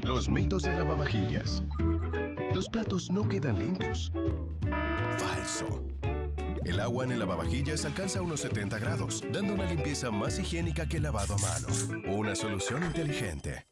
Los mitos de lavavajillas. Los platos no quedan limpios. Falso. El agua en el lavavajillas alcanza unos 70 grados, dando una limpieza más higiénica que el lavado a mano. Una solución inteligente.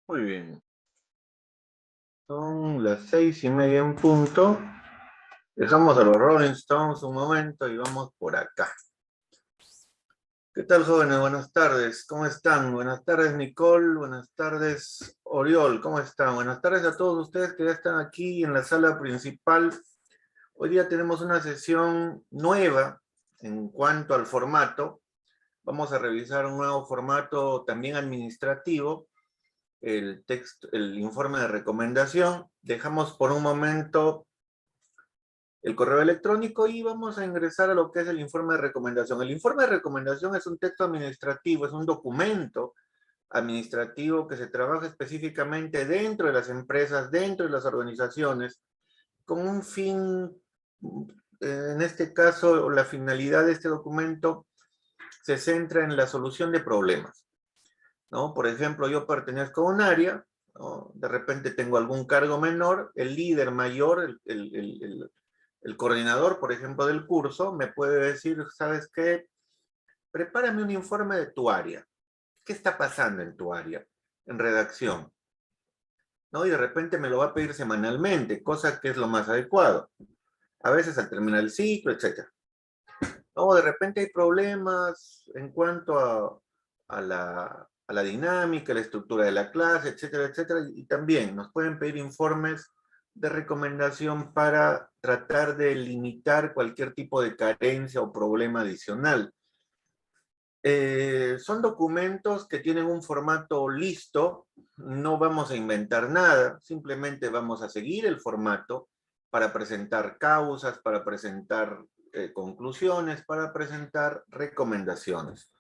Muy bien, son las 6:30 en punto. Dejamos a los Rolling Stones un momento y vamos por acá. ¿Qué tal, jóvenes? Buenas tardes, ¿cómo están? Buenas tardes, Nicole. Buenas tardes, Oriol. ¿Cómo están? Buenas tardes a todos ustedes que ya están aquí en la sala principal. Hoy día tenemos una sesión nueva en cuanto al formato. Vamos a revisar un nuevo formato también administrativo, el informe de recomendación. Dejamos por un momento el correo electrónico y vamos a ingresar a lo que es el informe de recomendación. El informe de recomendación es un texto administrativo, es un documento administrativo que se trabaja específicamente dentro de las empresas, dentro de las organizaciones, con un fin, en este caso, la finalidad de este documento se centra en la solución de problemas, ¿no? Por ejemplo, yo pertenezco a un área, ¿no? De repente tengo algún cargo menor, el líder mayor, el coordinador, por ejemplo, del curso, me puede decir, ¿sabes qué? Prepárame un informe de tu área. ¿Qué está pasando en tu área? En redacción, ¿no? Y de repente me lo va a pedir semanalmente, cosa que es lo más adecuado. A veces al terminar el ciclo, etc. O de repente hay problemas en cuanto a la dinámica, la estructura de la clase, etcétera, etcétera. Y también nos pueden pedir informes de recomendación para tratar de limitar cualquier tipo de carencia o problema adicional. Son documentos que tienen un formato listo, no vamos a inventar nada, simplemente vamos a seguir el formato para presentar causas, para presentar conclusiones, para presentar recomendaciones.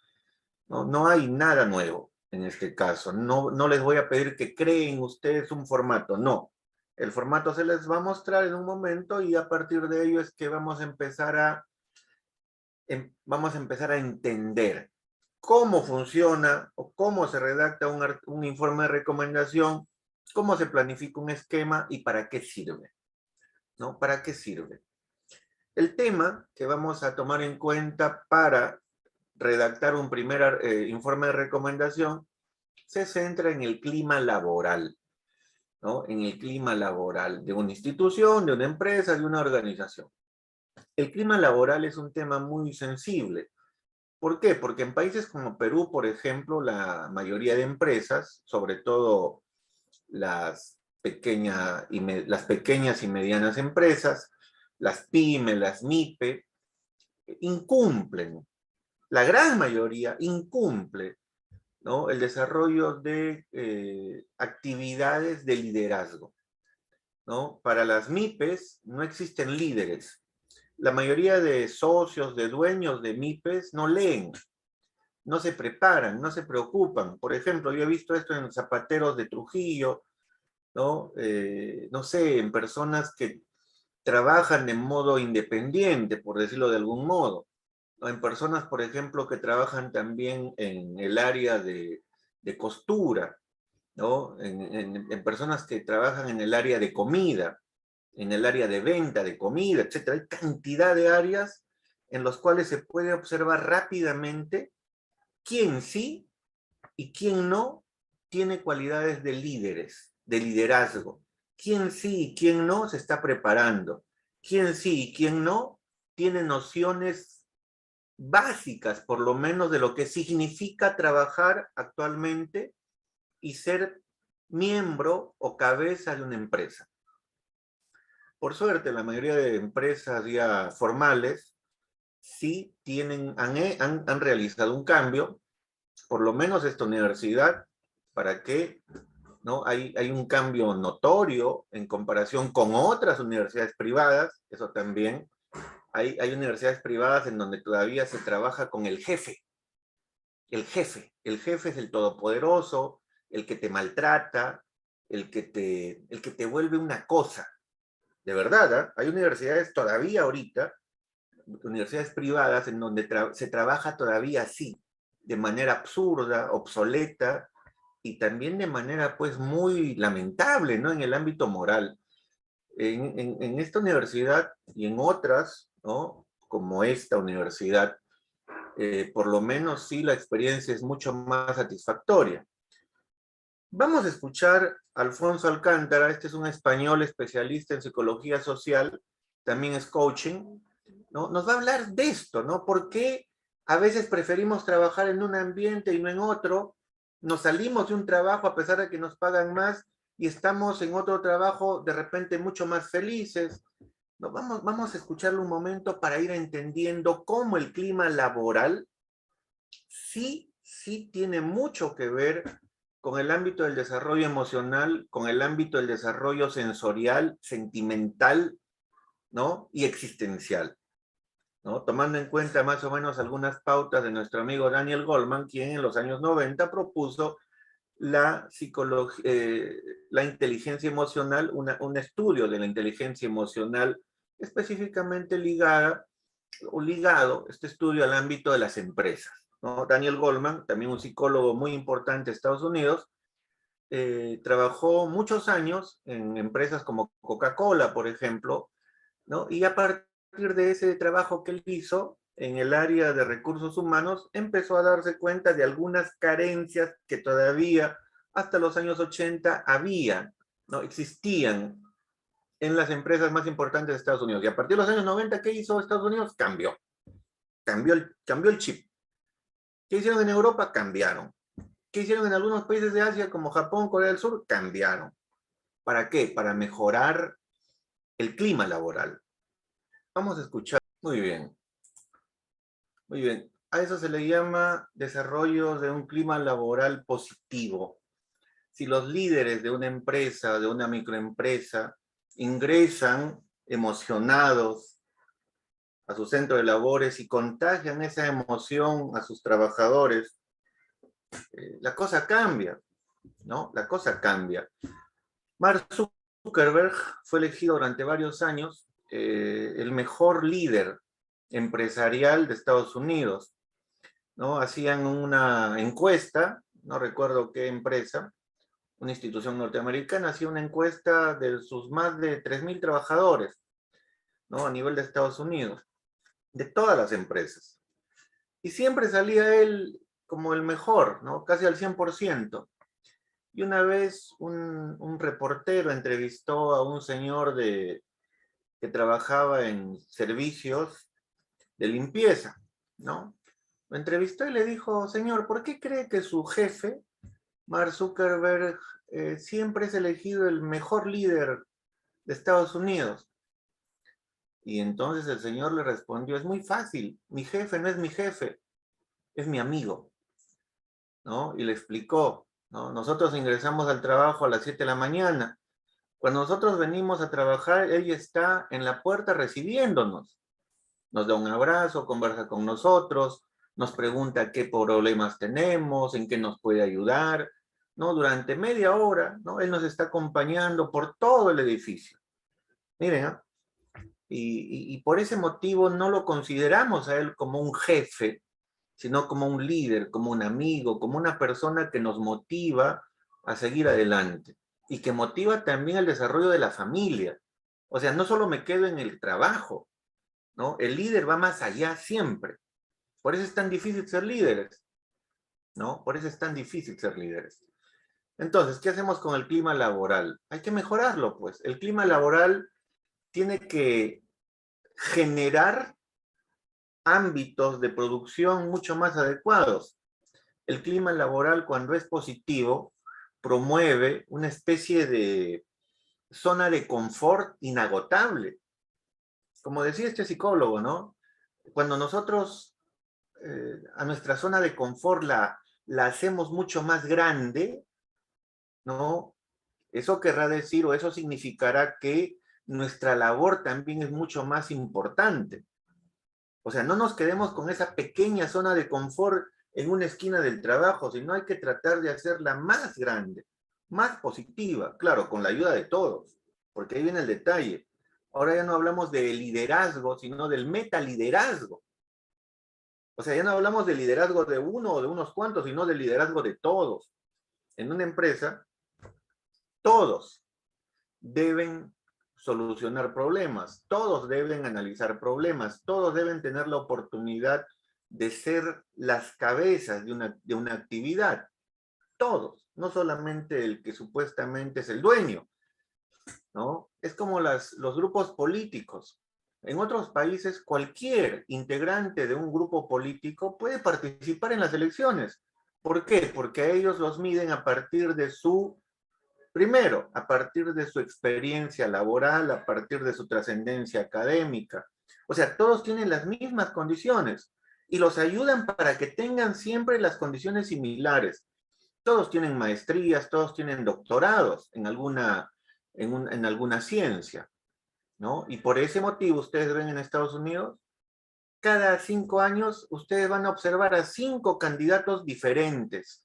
No, no hay nada nuevo en este caso, no les voy a pedir que creen ustedes un formato, no. El formato se les va a mostrar en un momento y a partir de ello es que vamos a empezar a entender cómo funciona o cómo se redacta un informe de recomendación, cómo se planifica un esquema y para qué sirve, ¿no? ¿Para qué sirve? El tema que vamos a tomar en cuenta para redactar un primer informe de recomendación se centra en el clima laboral, ¿no? En el clima laboral de una institución, de una empresa, de una organización. El clima laboral es un tema muy sensible. ¿Por qué? Porque en países como Perú, por ejemplo, la mayoría de empresas, sobre todo las pequeñas y medianas empresas, las pymes, las MIPE, incumplen, la gran mayoría incumple, ¿no? El desarrollo de actividades de liderazgo, ¿no? Para las MIPES no existen líderes. La mayoría de socios, de dueños de MIPES no leen, no se preparan, no se preocupan. Por ejemplo, yo he visto esto en zapateros de Trujillo, ¿no? No sé, en personas que trabajan de modo independiente, por decirlo de algún modo. O en personas, por ejemplo, que trabajan también en el área de costura, ¿no? En personas que trabajan en el área de comida, en el área de venta de comida, etc. Hay cantidad de áreas en las cuales se puede observar rápidamente quién sí y quién no tiene cualidades de líderes, de liderazgo. Quién sí y quién no se está preparando. Quién sí y quién no tiene nociones básicas, por lo menos, de lo que significa trabajar actualmente y ser miembro o cabeza de una empresa. Por suerte, la mayoría de empresas ya formales sí han realizado un cambio, por lo menos esta universidad, para que ¿no? Hay un cambio notorio en comparación con otras universidades privadas, eso también. Hay universidades privadas en donde todavía se trabaja con el jefe. El jefe es el todopoderoso, el que te maltrata, el que te vuelve una cosa. De verdad, ¿eh? Hay universidades todavía ahorita, universidades privadas, en donde se trabaja todavía así, de manera absurda, obsoleta, y también de manera pues muy lamentable, ¿no? En el ámbito moral. En esta universidad y en otras, ¿no? Como esta universidad, por lo menos sí la experiencia es mucho más satisfactoria. Vamos a escuchar a Alfonso Alcántara. Este es un español especialista en psicología social, también es coaching, ¿no? Nos va a hablar de esto, ¿no? ¿Por qué a veces preferimos trabajar en un ambiente y no en otro? Nos salimos de un trabajo a pesar de que nos pagan más y estamos en otro trabajo de repente mucho más felices. No, vamos a escucharlo un momento para ir entendiendo cómo el clima laboral sí tiene mucho que ver con el ámbito del desarrollo emocional, con el ámbito del desarrollo sensorial, sentimental, ¿no? Y existencial, ¿no? Tomando en cuenta más o menos algunas pautas de nuestro amigo Daniel Goleman, quien en los años 90 propuso la inteligencia emocional, un estudio de la inteligencia emocional específicamente ligado este estudio al ámbito de las empresas, ¿no? Daniel Goleman, también un psicólogo muy importante de Estados Unidos, trabajó muchos años en empresas como Coca-Cola, por ejemplo, ¿no? Y a partir de ese trabajo que él hizo en el área de recursos humanos, empezó a darse cuenta de algunas carencias que todavía hasta los años 80 había, ¿no? Existían en las empresas más importantes de Estados Unidos. Y a partir de los años 90, ¿qué hizo Estados Unidos? Cambió el chip. ¿Qué hicieron en Europa? Cambiaron. ¿Qué hicieron en algunos países de Asia como Japón, Corea del Sur? Cambiaron. ¿Para qué? Para mejorar el clima laboral. Vamos a escuchar. Muy bien. Muy bien. A eso se le llama desarrollo de un clima laboral positivo. Si los líderes de una empresa, de una microempresa, ingresan emocionados a su centro de labores y contagian esa emoción a sus trabajadores, la cosa cambia, ¿no? La cosa cambia. Mark Zuckerberg fue elegido durante varios años el mejor líder empresarial de Estados Unidos, ¿no? Hacían una encuesta, no recuerdo qué empresa, una institución norteamericana, hacía una encuesta de sus más de 3,000 trabajadores, ¿no? A nivel de Estados Unidos, de todas las empresas. Y siempre salía él como el mejor, ¿no? Casi al 100%. Y una vez un reportero entrevistó a un señor que trabajaba en servicios de limpieza, ¿no? Lo entrevistó y le dijo: señor, ¿por qué cree que su jefe, Mark Zuckerberg, siempre es elegido el mejor líder de Estados Unidos? Y entonces el señor le respondió: es muy fácil, mi jefe no es mi jefe, es mi amigo, ¿no? Y le explicó, ¿no? Nosotros ingresamos al trabajo a las 7 de la mañana. Cuando nosotros venimos a trabajar, él está en la puerta recibiéndonos. Nos da un abrazo, conversa con nosotros, nos pregunta qué problemas tenemos, en qué nos puede ayudar, ¿no? Durante media hora, ¿no? Él nos está acompañando por todo el edificio. Miren, ¿eh? y por ese motivo no lo consideramos a él como un jefe, sino como un líder, como un amigo, como una persona que nos motiva a seguir adelante y que motiva también el desarrollo de la familia. O sea, no solo me quedo en el trabajo, ¿no? El líder va más allá siempre. Por eso es tan difícil ser líderes, ¿no? Por eso es tan difícil ser líderes. Entonces, ¿qué hacemos con el clima laboral? Hay que mejorarlo, pues. El clima laboral tiene que generar ámbitos de producción mucho más adecuados. El clima laboral, cuando es positivo, promueve una especie de zona de confort inagotable. Como decía este psicólogo, ¿no? Cuando nosotros a nuestra zona de confort la hacemos mucho más grande, ¿no? Eso querrá decir o eso significará que nuestra labor también es mucho más importante. O sea, no nos quedemos con esa pequeña zona de confort en una esquina del trabajo, sino hay que tratar de hacerla más grande, más positiva, claro, con la ayuda de todos, porque ahí viene el detalle. Ahora ya no hablamos de liderazgo, sino del metaliderazgo. O sea, ya no hablamos de liderazgo de uno o de unos cuantos, sino del liderazgo de todos. En una empresa, todos deben solucionar problemas, todos deben analizar problemas, todos deben tener la oportunidad de ser las cabezas de una actividad. Todos, no solamente el que supuestamente es el dueño, ¿no? Es como los grupos políticos. En otros países, cualquier integrante de un grupo político puede participar en las elecciones. ¿Por qué? Porque a ellos los miden a partir de su, primero, a partir de su experiencia laboral, a partir de su trascendencia académica. O sea, todos tienen las mismas condiciones y los ayudan para que tengan siempre las condiciones similares. Todos tienen maestrías, todos tienen doctorados en alguna ciencia, ¿no? Y por ese motivo ustedes ven en Estados Unidos, cada 5 años ustedes van a observar a 5 candidatos diferentes,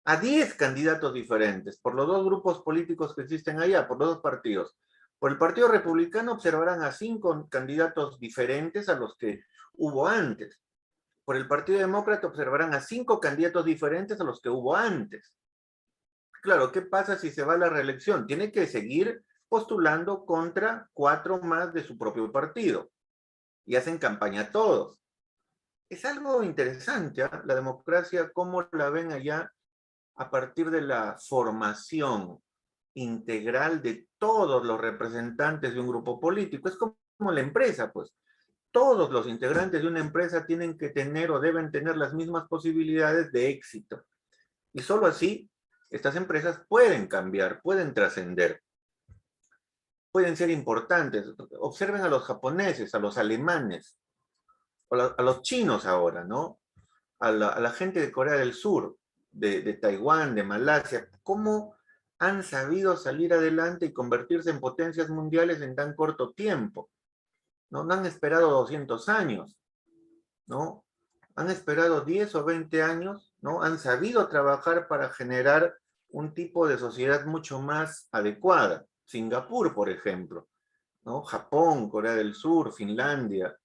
a 10 candidatos diferentes, por los dos grupos políticos que existen allá, por los dos partidos. Por el Partido Republicano observarán a 5 candidatos diferentes a los que hubo antes. Por el Partido Demócrata observarán a 5 candidatos diferentes a los que hubo antes. Claro, ¿qué pasa si se va a la reelección? Tiene que seguir postulando contra 4 más de su propio partido. Y hacen campaña todos. Es algo interesante, ¿eh? La democracia, cómo la ven allá a partir de la formación integral de todos los representantes de un grupo político. Es como la empresa, pues. Todos los integrantes de una empresa tienen que tener o deben tener las mismas posibilidades de éxito. Y solo así, estas empresas pueden cambiar, pueden trascender, pueden ser importantes. Observen a los japoneses, a los alemanes, a los chinos ahora, ¿no? A la gente de Corea del Sur, de Taiwán, de Malasia, cómo han sabido salir adelante y convertirse en potencias mundiales en tan corto tiempo. No, no han esperado 200 años, ¿no? Han esperado 10 o 20 años, ¿no? Han sabido trabajar para generar un tipo de sociedad mucho más adecuada. Singapur, por ejemplo, ¿no? Japón, Corea del Sur, Finlandia,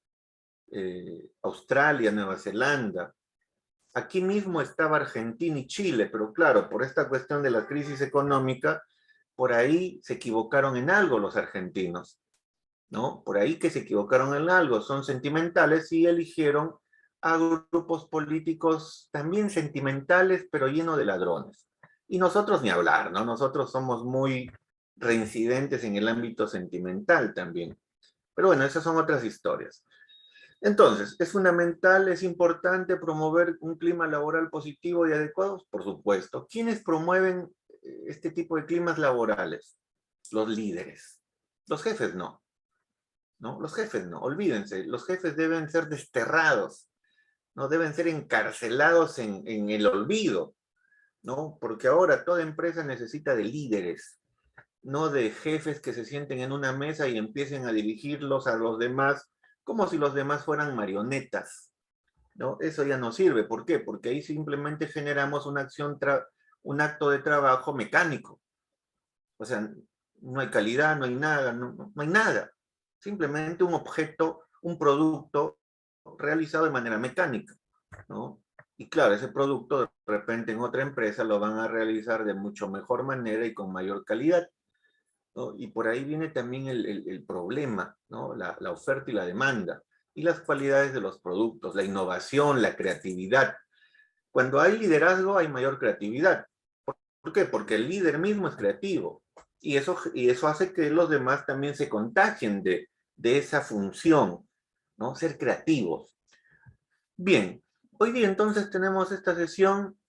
Australia, Nueva Zelanda. Aquí mismo estaba Argentina y Chile, pero claro, por esta cuestión de la crisis económica, por ahí se equivocaron en algo los argentinos, ¿no? Por ahí que se equivocaron en algo, son sentimentales y eligieron a grupos políticos también sentimentales, pero llenos de ladrones. Y nosotros ni hablar, ¿no? Nosotros somos muy reincidentes en el ámbito sentimental también. Pero bueno, esas son otras historias. Entonces, ¿es fundamental, es importante promover un clima laboral positivo y adecuado? Por supuesto. ¿Quiénes promueven este tipo de climas laborales? Los líderes. Los jefes no. ¿No? Los jefes no, olvídense. Los jefes deben ser desterrados, ¿no? Deben ser encarcelados en el olvido, ¿no? Porque ahora toda empresa necesita de líderes, no de jefes que se sienten en una mesa y empiecen a dirigirlos a los demás como si los demás fueran marionetas, ¿no? Eso ya no sirve. ¿Por qué? Porque ahí simplemente generamos una acción, un acto de trabajo mecánico. O sea, no hay calidad, no hay nada, no hay nada. simplemente un objeto, un producto realizado de manera mecánica, ¿no? Y claro, ese producto de repente en otra empresa lo van a realizar de mucho mejor manera y con mayor calidad, ¿no? Y por ahí viene también el problema, ¿no? La oferta y la demanda, y las cualidades de los productos, la innovación, la creatividad. Cuando hay liderazgo hay mayor creatividad. ¿Por qué? Porque el líder mismo es creativo. Y eso hace que los demás también se contagien de esa función, ¿no? Ser creativos. Bien, hoy día entonces tenemos esta sesión.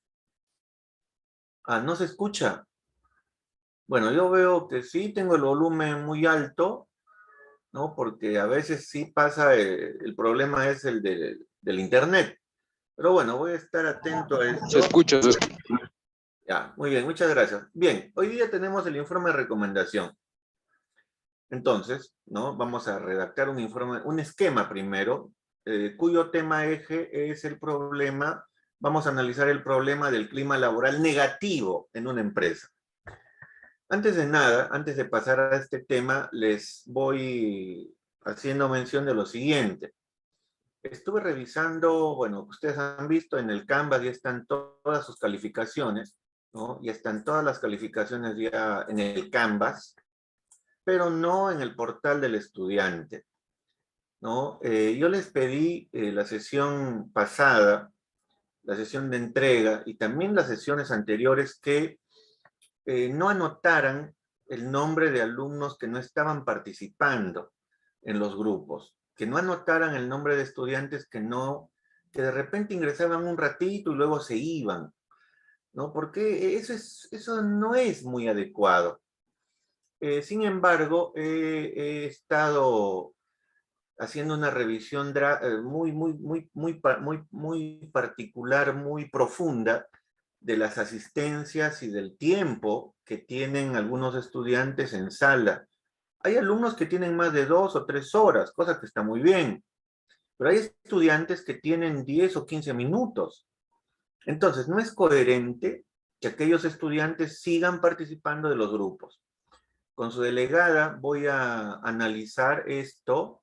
Ah, ¿no se escucha? Bueno, yo veo que sí, tengo el volumen muy alto, ¿no? Porque a veces sí pasa, el problema es el del internet. Pero bueno, voy a estar atento a Se esto. escucha, se escucha. Ya, muy bien, muchas gracias. Bien, hoy día tenemos el informe de recomendación. Entonces, ¿no? Vamos a redactar un informe, un esquema primero, cuyo tema eje es el problema. Vamos a analizar el problema del clima laboral negativo en una empresa. Antes de nada, antes de pasar a este tema, les voy haciendo mención de lo siguiente. Estuve revisando, bueno, ustedes han visto en el Canvas ya están todas sus calificaciones, ¿no? Ya están todas las calificaciones ya en el Canvas, pero no en el portal del estudiante, ¿no? Yo les pedí la sesión pasada, la sesión de entrega y también las sesiones anteriores que no anotaran el nombre de alumnos que no estaban participando en los grupos, que no anotaran el nombre de estudiantes que de repente ingresaban un ratito y luego se iban, ¿no? Porque eso no es muy adecuado. Sin embargo, he estado haciendo una revisión muy particular, muy profunda de las asistencias y del tiempo que tienen algunos estudiantes en sala. Hay alumnos que tienen más de 2 o 3 horas, cosa que está muy bien, pero hay estudiantes que tienen 10 o 15 minutos. Entonces, no es coherente que aquellos estudiantes sigan participando de los grupos. Con su delegada voy a analizar esto.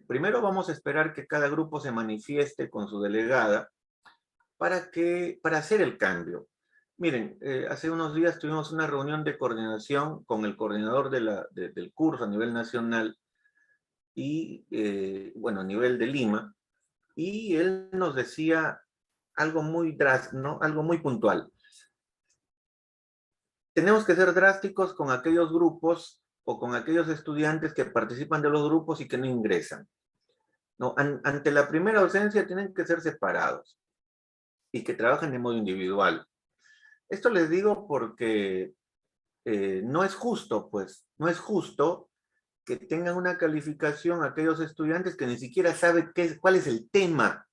Primero vamos a esperar que cada grupo se manifieste con su delegada para hacer el cambio. Miren, hace unos días tuvimos una reunión de coordinación con el coordinador del curso a nivel nacional y, bueno, a nivel de Lima, y él nos decía algo muy drástico, ¿no? Algo muy puntual. Tenemos que ser drásticos con aquellos grupos o con aquellos estudiantes que participan de los grupos y que no ingresan, ¿no? Ante la primera ausencia tienen que ser separados y que trabajen de modo individual. Esto les digo porque no es justo, pues, no es justo que tengan una calificación aquellos estudiantes que ni siquiera saben cuál es el tema,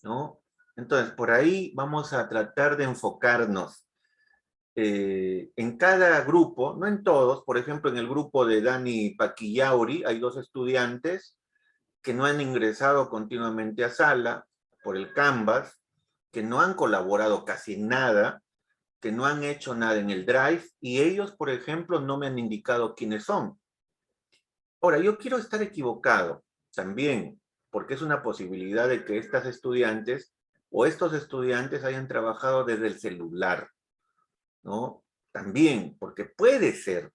¿no? Entonces, por ahí vamos a tratar de enfocarnos en cada grupo, no en todos. Por ejemplo, en el grupo de Dani Paquillauri hay 2 estudiantes que no han ingresado continuamente a sala por el Canvas, que no han colaborado casi nada, que no han hecho nada en el Drive, y ellos, por ejemplo, no me han indicado quiénes son. Ahora, yo quiero estar equivocado también, porque es una posibilidad de que estas estudiantes o estos estudiantes hayan trabajado desde el celular, ¿no? También, porque puede ser.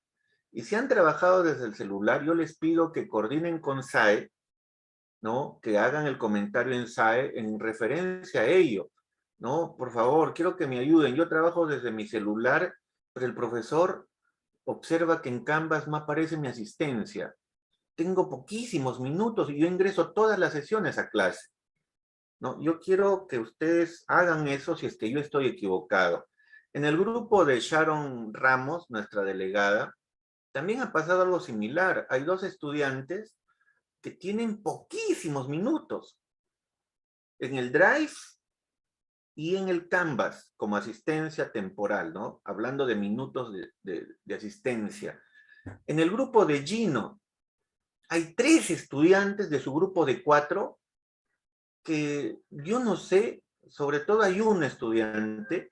Y si han trabajado desde el celular, yo les pido que coordinen con SAE, ¿no? Que hagan el comentario en SAE en referencia a ello, ¿no? Por favor, quiero que me ayuden. Yo trabajo desde mi celular, pero el profesor observa que en Canvas no aparece mi asistencia. Tengo poquísimos minutos y yo ingreso todas las sesiones a clase, ¿no? Yo quiero que ustedes hagan eso si es que yo estoy equivocado. En el grupo de Sharon Ramos, nuestra delegada, también ha pasado algo similar. Hay 2 estudiantes que tienen poquísimos minutos en el Drive y en el Canvas como asistencia temporal, ¿no? Hablando de minutos de asistencia. En el grupo de Gino, hay 3 estudiantes de su grupo de 4 que yo no sé, sobre todo hay un estudiante,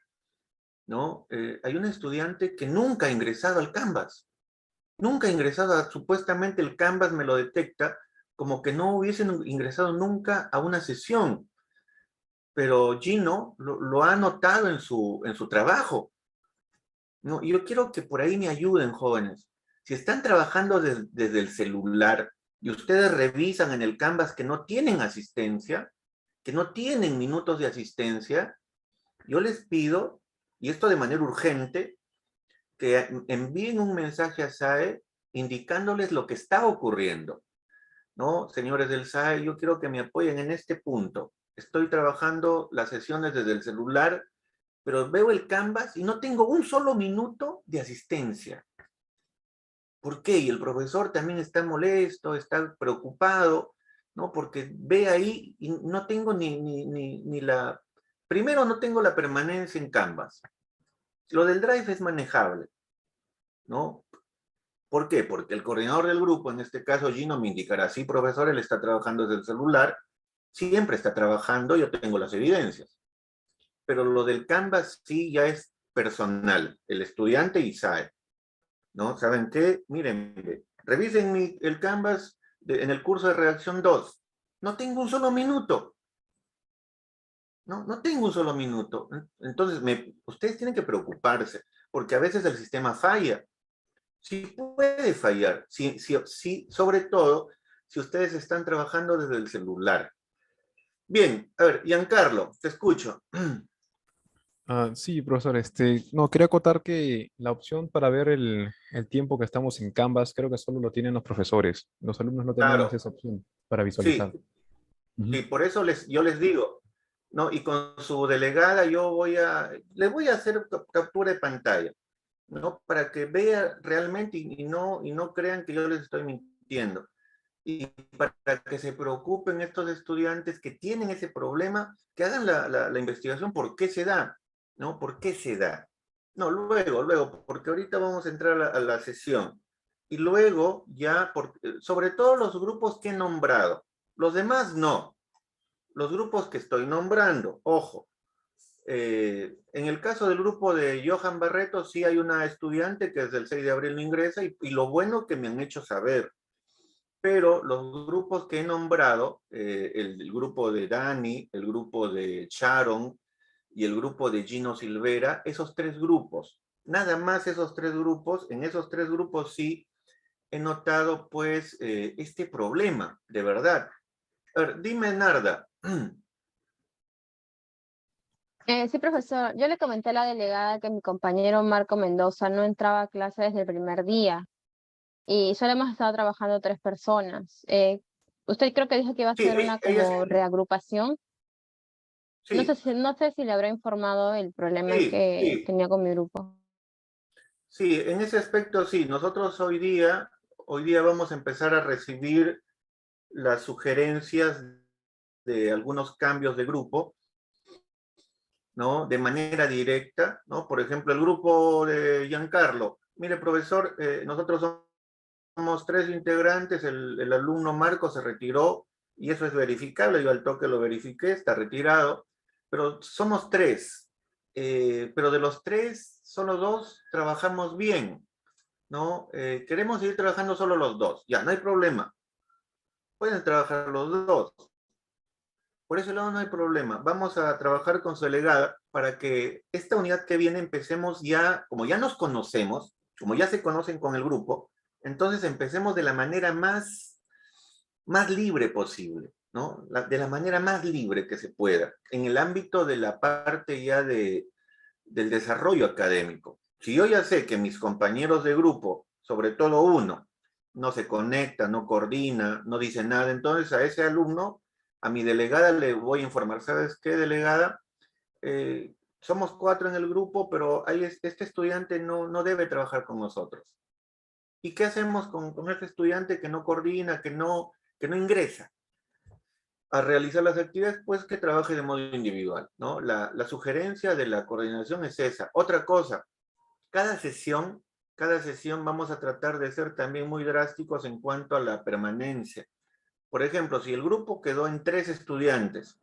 ¿no? Hay un estudiante que nunca ha ingresado al Canvas. nunca he ingresado, supuestamente el Canvas me lo detecta como que no hubiesen ingresado nunca a una sesión, pero Gino lo ha notado en su trabajo. No, yo quiero que por ahí me ayuden, jóvenes. Si están trabajando desde el celular y ustedes revisan en el Canvas que no tienen asistencia, que no tienen minutos de asistencia, yo les pido, y esto de manera urgente, que envíen un mensaje a SAE indicándoles lo que está ocurriendo. ¿No? Señores del SAE, yo quiero que me apoyen en este punto. Estoy trabajando las sesiones desde el celular, pero veo el Canvas y no tengo un solo minuto de asistencia. ¿Por qué? Y el profesor también está molesto, está preocupado, ¿no? Porque ve ahí y no tengo ni la... Primero, no tengo la permanencia en Canvas. Lo del Drive es manejable, ¿no? ¿Por qué? Porque el coordinador del grupo, en este caso Gino, me indicará, sí, profesor, él está trabajando desde el celular, siempre está trabajando, yo tengo las evidencias. Pero lo del Canvas sí ya es personal, el estudiante y SAE, ¿no? ¿Saben qué? Miren, revisen el Canvas en el curso de redacción 2. No tengo un solo minuto. No tengo un solo minuto. Entonces, ustedes tienen que preocuparse, porque a veces el sistema falla. Sí puede fallar, sí, sobre todo si ustedes están trabajando desde el celular. Bien, a ver, Giancarlo, te escucho. Sí, profesor, no, quería acotar que la opción para ver el tiempo que estamos en Canvas, creo que solo lo tienen los profesores. Los alumnos no tenemos Claro, esa opción para sí, visualizar. Ujú. sí, por eso yo les digo, ¿no? Y con su delegada le voy a hacer captura de pantalla, ¿no? Para que vea realmente y no crean que yo les estoy mintiendo. Y para que se preocupen estos estudiantes que tienen ese problema, que hagan la investigación por qué se da, ¿no? ¿Por qué se da? No, luego, porque ahorita vamos a entrar a la sesión. Y luego ya, sobre todo los grupos que he nombrado. Los demás no. Los grupos que estoy nombrando, ojo. En el caso del grupo de Johan Barreto, sí hay una estudiante que desde el 6 de abril no ingresa y lo bueno que me han hecho saber, pero los grupos que he nombrado, el grupo de Dani, el grupo de Sharon y el grupo de Gino Silvera, esos tres grupos, nada más esos tres grupos, en esos tres grupos sí he notado pues este problema, de verdad. A ver, dime Narda. Sí, profesor. Yo le comenté a la delegada que mi compañero Marco Mendoza no entraba a clase desde el primer día y solo hemos estado trabajando 3 personas. Usted creo que dijo que iba a Sí, hacer una ella como reagrupación. sí, No sé si le habrá informado el problema sí, que sí, tenía con mi grupo. sí, en ese aspecto sí, nosotros hoy día vamos a empezar a recibir las sugerencias de algunos cambios de grupo, ¿no? De manera directa, ¿no? Por ejemplo, el grupo de Giancarlo. Mire, profesor, nosotros somos tres integrantes, el alumno Marco se retiró y eso es verificable, yo al toque lo verifiqué, está retirado, pero somos tres, pero de los tres, solo dos trabajamos bien, ¿no? Queremos seguir trabajando solo los dos, ya, no hay problema, pueden trabajar los dos. Por ese lado no hay problema. Vamos a trabajar con su delegada para que esta unidad que viene empecemos ya, como ya nos conocemos, como ya se conocen con el grupo, entonces empecemos de la manera más libre posible, ¿no? De la manera más libre que se pueda, en el ámbito de la parte ya del desarrollo académico. Si yo ya sé que mis compañeros de grupo, sobre todo uno, no se conecta, no coordina, no dice nada, entonces a ese alumno, a mi delegada le voy a informar, ¿sabes qué, delegada? Somos 4 en el grupo, pero este estudiante no debe trabajar con nosotros. ¿Y qué hacemos con este estudiante que no coordina, que no ingresa a realizar las actividades? Pues que trabaje de modo individual, ¿no? La sugerencia de la coordinación es esa. Otra cosa, cada sesión, vamos a tratar de ser también muy drásticos en cuanto a la permanencia. Por ejemplo, si el grupo quedó en 3 estudiantes,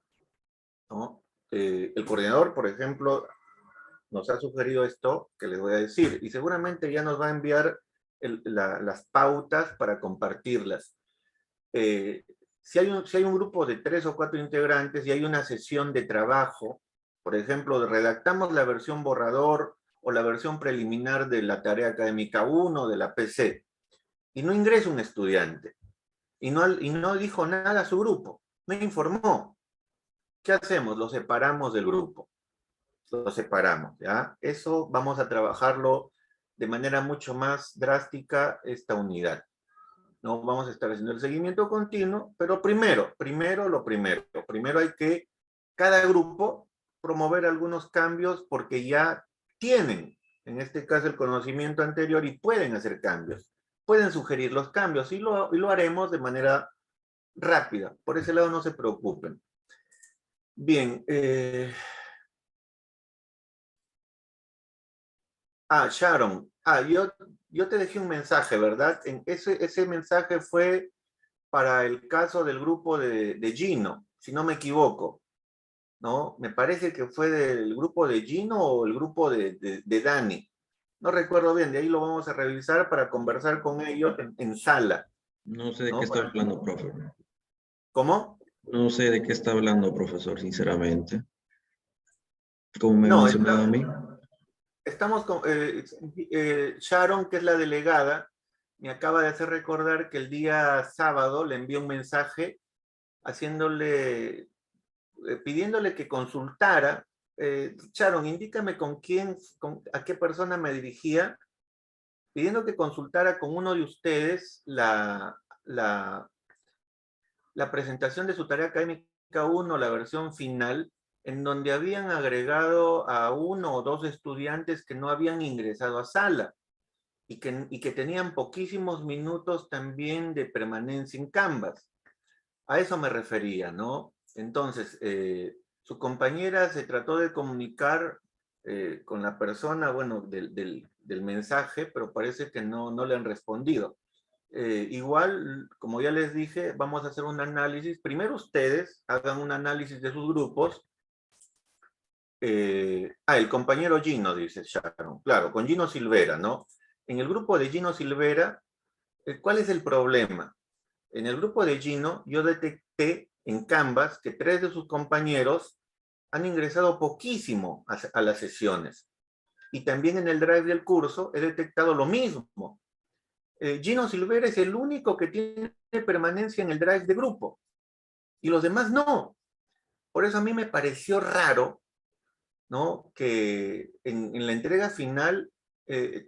¿no? El coordinador, por ejemplo, nos ha sugerido esto que les voy a decir, y seguramente ya nos va a enviar las pautas para compartirlas. Si hay un grupo de 3 o 4 integrantes y hay una sesión de trabajo, por ejemplo, redactamos la versión borrador o la versión preliminar de la tarea académica 1 de la PC, y no ingresa un estudiante, y no dijo nada a su grupo, no informó. ¿Qué hacemos? Lo separamos del grupo. Lo separamos, ¿ya? Eso vamos a trabajarlo de manera mucho más drástica, esta unidad. No vamos a estar haciendo el seguimiento continuo, pero primero hay que, cada grupo, promover algunos cambios porque ya tienen, en este caso, el conocimiento anterior y pueden hacer cambios. Pueden sugerir los cambios y lo haremos de manera rápida. Por ese lado no se preocupen. Bien. Sharon. Yo te dejé un mensaje, ¿verdad? Ese mensaje fue para el caso del grupo de Gino, si no me equivoco, ¿no? Me parece que fue del grupo de Gino o el grupo de Dani. No recuerdo bien, de ahí lo vamos a revisar para conversar con ellos en sala. No sé de ¿no? qué está hablando, profe. ¿Cómo? No sé de qué está hablando, profesor, sinceramente. ¿Cómo me ha No, mencionado a mí? estamos con Sharon, que es la delegada, me acaba de hacer recordar que el día sábado le envió un mensaje pidiéndole que consultara. Sharon, indícame a qué persona me dirigía, pidiendo que consultara con uno de ustedes la presentación de su tarea académica 1, la versión final, en donde habían agregado a 1 o 2 estudiantes que no habían ingresado a sala y que tenían poquísimos minutos también de permanencia en Canvas. A eso me refería, ¿no? Entonces, su compañera se trató de comunicar con la persona, bueno, del mensaje, pero parece que no le han respondido. Igual, como ya les dije, vamos a hacer un análisis. Primero ustedes hagan un análisis de sus grupos. El compañero Gino, dice Sharon. Claro, con Gino Silvera, ¿no? En el grupo de Gino Silvera, ¿cuál es el problema? En el grupo de Gino, yo detecté en Canvas que 3 de sus compañeros han ingresado poquísimo a las sesiones. Y también en el drive del curso he detectado lo mismo. Gino Silvera es el único que tiene permanencia en el drive de grupo. Y los demás no. Por eso a mí me pareció raro, ¿no? Que en la entrega final,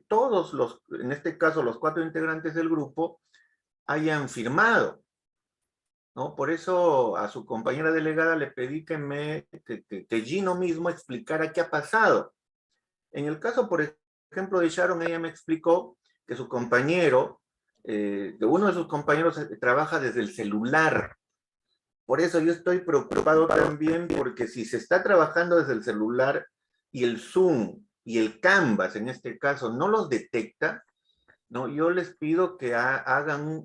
todos en este caso los 4 integrantes del grupo, hayan firmado, ¿no? Por eso a su compañera delegada le pedí que Gino mismo explicara qué ha pasado. En el caso, por ejemplo, de Sharon, ella me explicó que su compañero, que uno de sus compañeros trabaja desde el celular. Por eso yo estoy preocupado también, porque si se está trabajando desde el celular y el Zoom y el Canvas, en este caso, no los detecta, ¿no? Yo les pido que hagan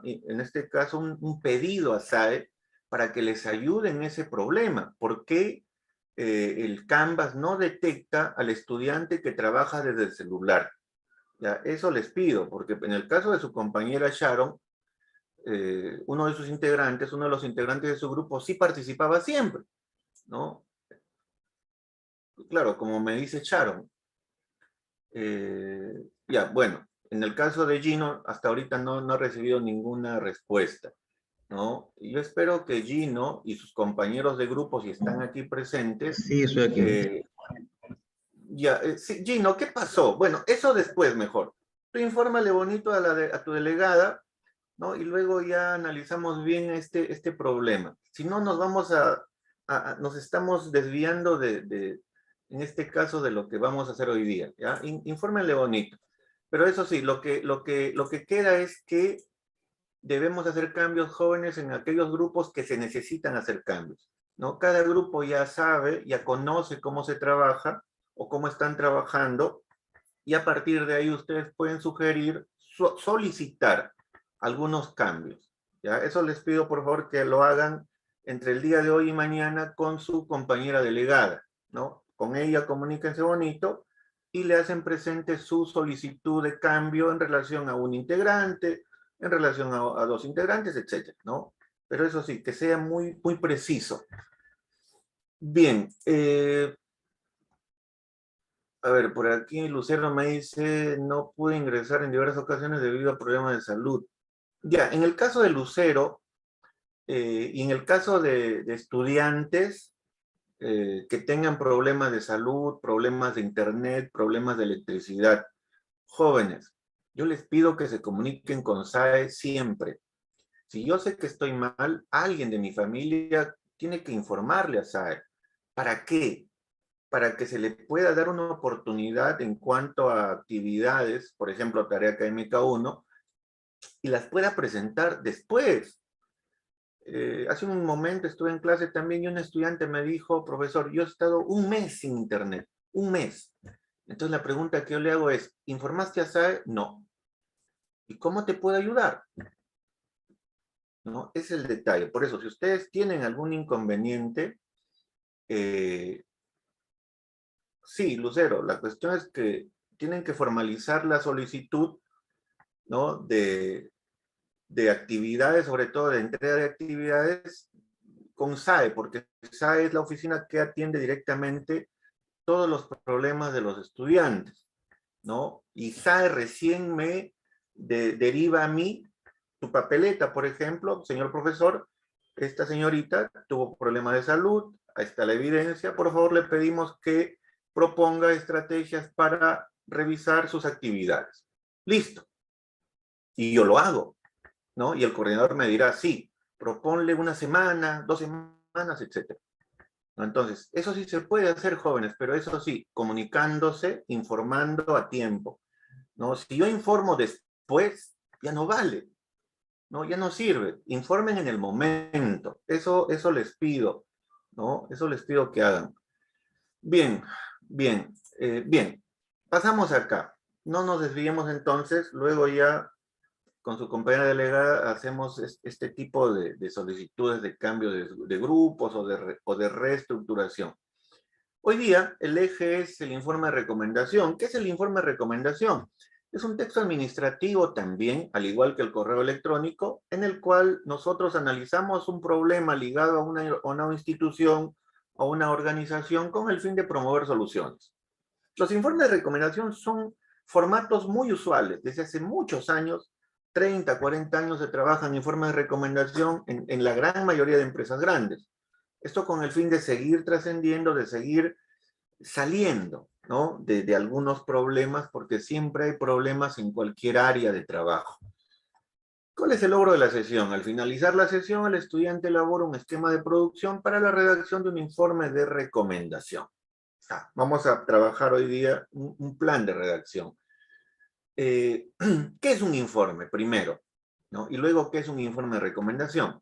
en este caso, un pedido a SAE para que les ayude en ese problema. ¿Por qué el Canvas no detecta al estudiante que trabaja desde el celular? ¿Ya? Eso les pido, porque en el caso de su compañera Sharon, uno de los integrantes de su grupo sí participaba siempre, ¿no? Claro, como me dice Sharon. Ya, bueno, en el caso de Gino, hasta ahorita no ha recibido ninguna respuesta, ¿no? Yo espero que Gino y sus compañeros de grupo, si están aquí presentes... Sí, estoy aquí. Sí, Gino, ¿qué pasó? Bueno, eso después mejor. Tú infórmale bonito a tu delegada, ¿no? Y luego ya analizamos bien este problema. Si no, nos estamos desviando en este caso, de lo que vamos a hacer hoy día, ¿ya? Infórmenle bonito. Pero eso sí, lo que queda es que debemos hacer cambios, jóvenes, en aquellos grupos que se necesitan hacer cambios, ¿no? Cada grupo ya sabe, ya conoce cómo se trabaja o cómo están trabajando, y a partir de ahí ustedes pueden sugerir, solicitar algunos cambios, ¿ya? Eso les pido, por favor, que lo hagan entre el día de hoy y mañana con su compañera delegada, ¿no? Con ella comuníquense bonito y le hacen presente su solicitud de cambio en relación a un integrante, en relación a dos integrantes, etcétera, ¿no? Pero eso sí, que sea muy, muy preciso. Bien, a ver, por aquí Lucero me dice, no pude ingresar en diversas ocasiones debido a problemas de salud. Ya, en el caso de Lucero, y en el caso de estudiantes que tengan problemas de salud, problemas de internet, problemas de electricidad, jóvenes, yo les pido que se comuniquen con SAE siempre. Si yo sé que estoy mal, alguien de mi familia tiene que informarle a SAE. ¿Para qué? Para que se le pueda dar una oportunidad en cuanto a actividades, por ejemplo, tarea académica 1, y las pueda presentar después. Hace un momento estuve en clase también y un estudiante me dijo, profesor, yo he estado un mes sin internet, un mes. Entonces la pregunta que yo le hago es, ¿informaste a SAE? No. ¿Y cómo te puedo ayudar? ¿No? Es el detalle. Por eso, si ustedes tienen algún inconveniente, sí, Lucero, la cuestión es que tienen que formalizar la solicitud, ¿no? de actividades, sobre todo de entrega de actividades con SAE, porque SAE es la oficina que atiende directamente todos los problemas de los estudiantes, ¿no? Y SAE recién me deriva a mí tu papeleta, por ejemplo, señor profesor, esta señorita tuvo problemas de salud, ahí está la evidencia, por favor le pedimos que proponga estrategias para revisar sus actividades. Listo. Y yo lo hago, ¿no? Y el coordinador me dirá, sí, proponle una semana, 2 semanas, etc. Entonces, eso sí se puede hacer, jóvenes, pero eso sí, comunicándose, informando a tiempo, ¿no? Si yo informo después, ya no vale, ¿no? Ya no sirve. Informen en el momento. Eso les pido, ¿no? Eso les pido que hagan. Bien, bien, bien. Pasamos acá. No nos desviemos entonces, luego ya con su compañera delegada hacemos este tipo de solicitudes de cambio de grupos o de reestructuración. Hoy día el eje es el informe de recomendación. ¿Qué es el informe de recomendación? Es un texto administrativo también, al igual que el correo electrónico, en el cual nosotros analizamos un problema ligado a una institución o una organización con el fin de promover soluciones. Los informes de recomendación son formatos muy usuales. Desde hace muchos años, 30, 40 años, se trabajan informes de recomendación en la gran mayoría de empresas grandes. Esto con el fin de seguir trascendiendo, de seguir saliendo, ¿no? de algunos problemas, porque siempre hay problemas en cualquier área de trabajo. ¿Cuál es el logro de la sesión? Al finalizar la sesión, el estudiante elabora un esquema de producción para la redacción de un informe de recomendación. Vamos a trabajar hoy día un plan de redacción. ¿Qué es un informe? Primero, ¿no? Y luego, ¿qué es un informe de recomendación?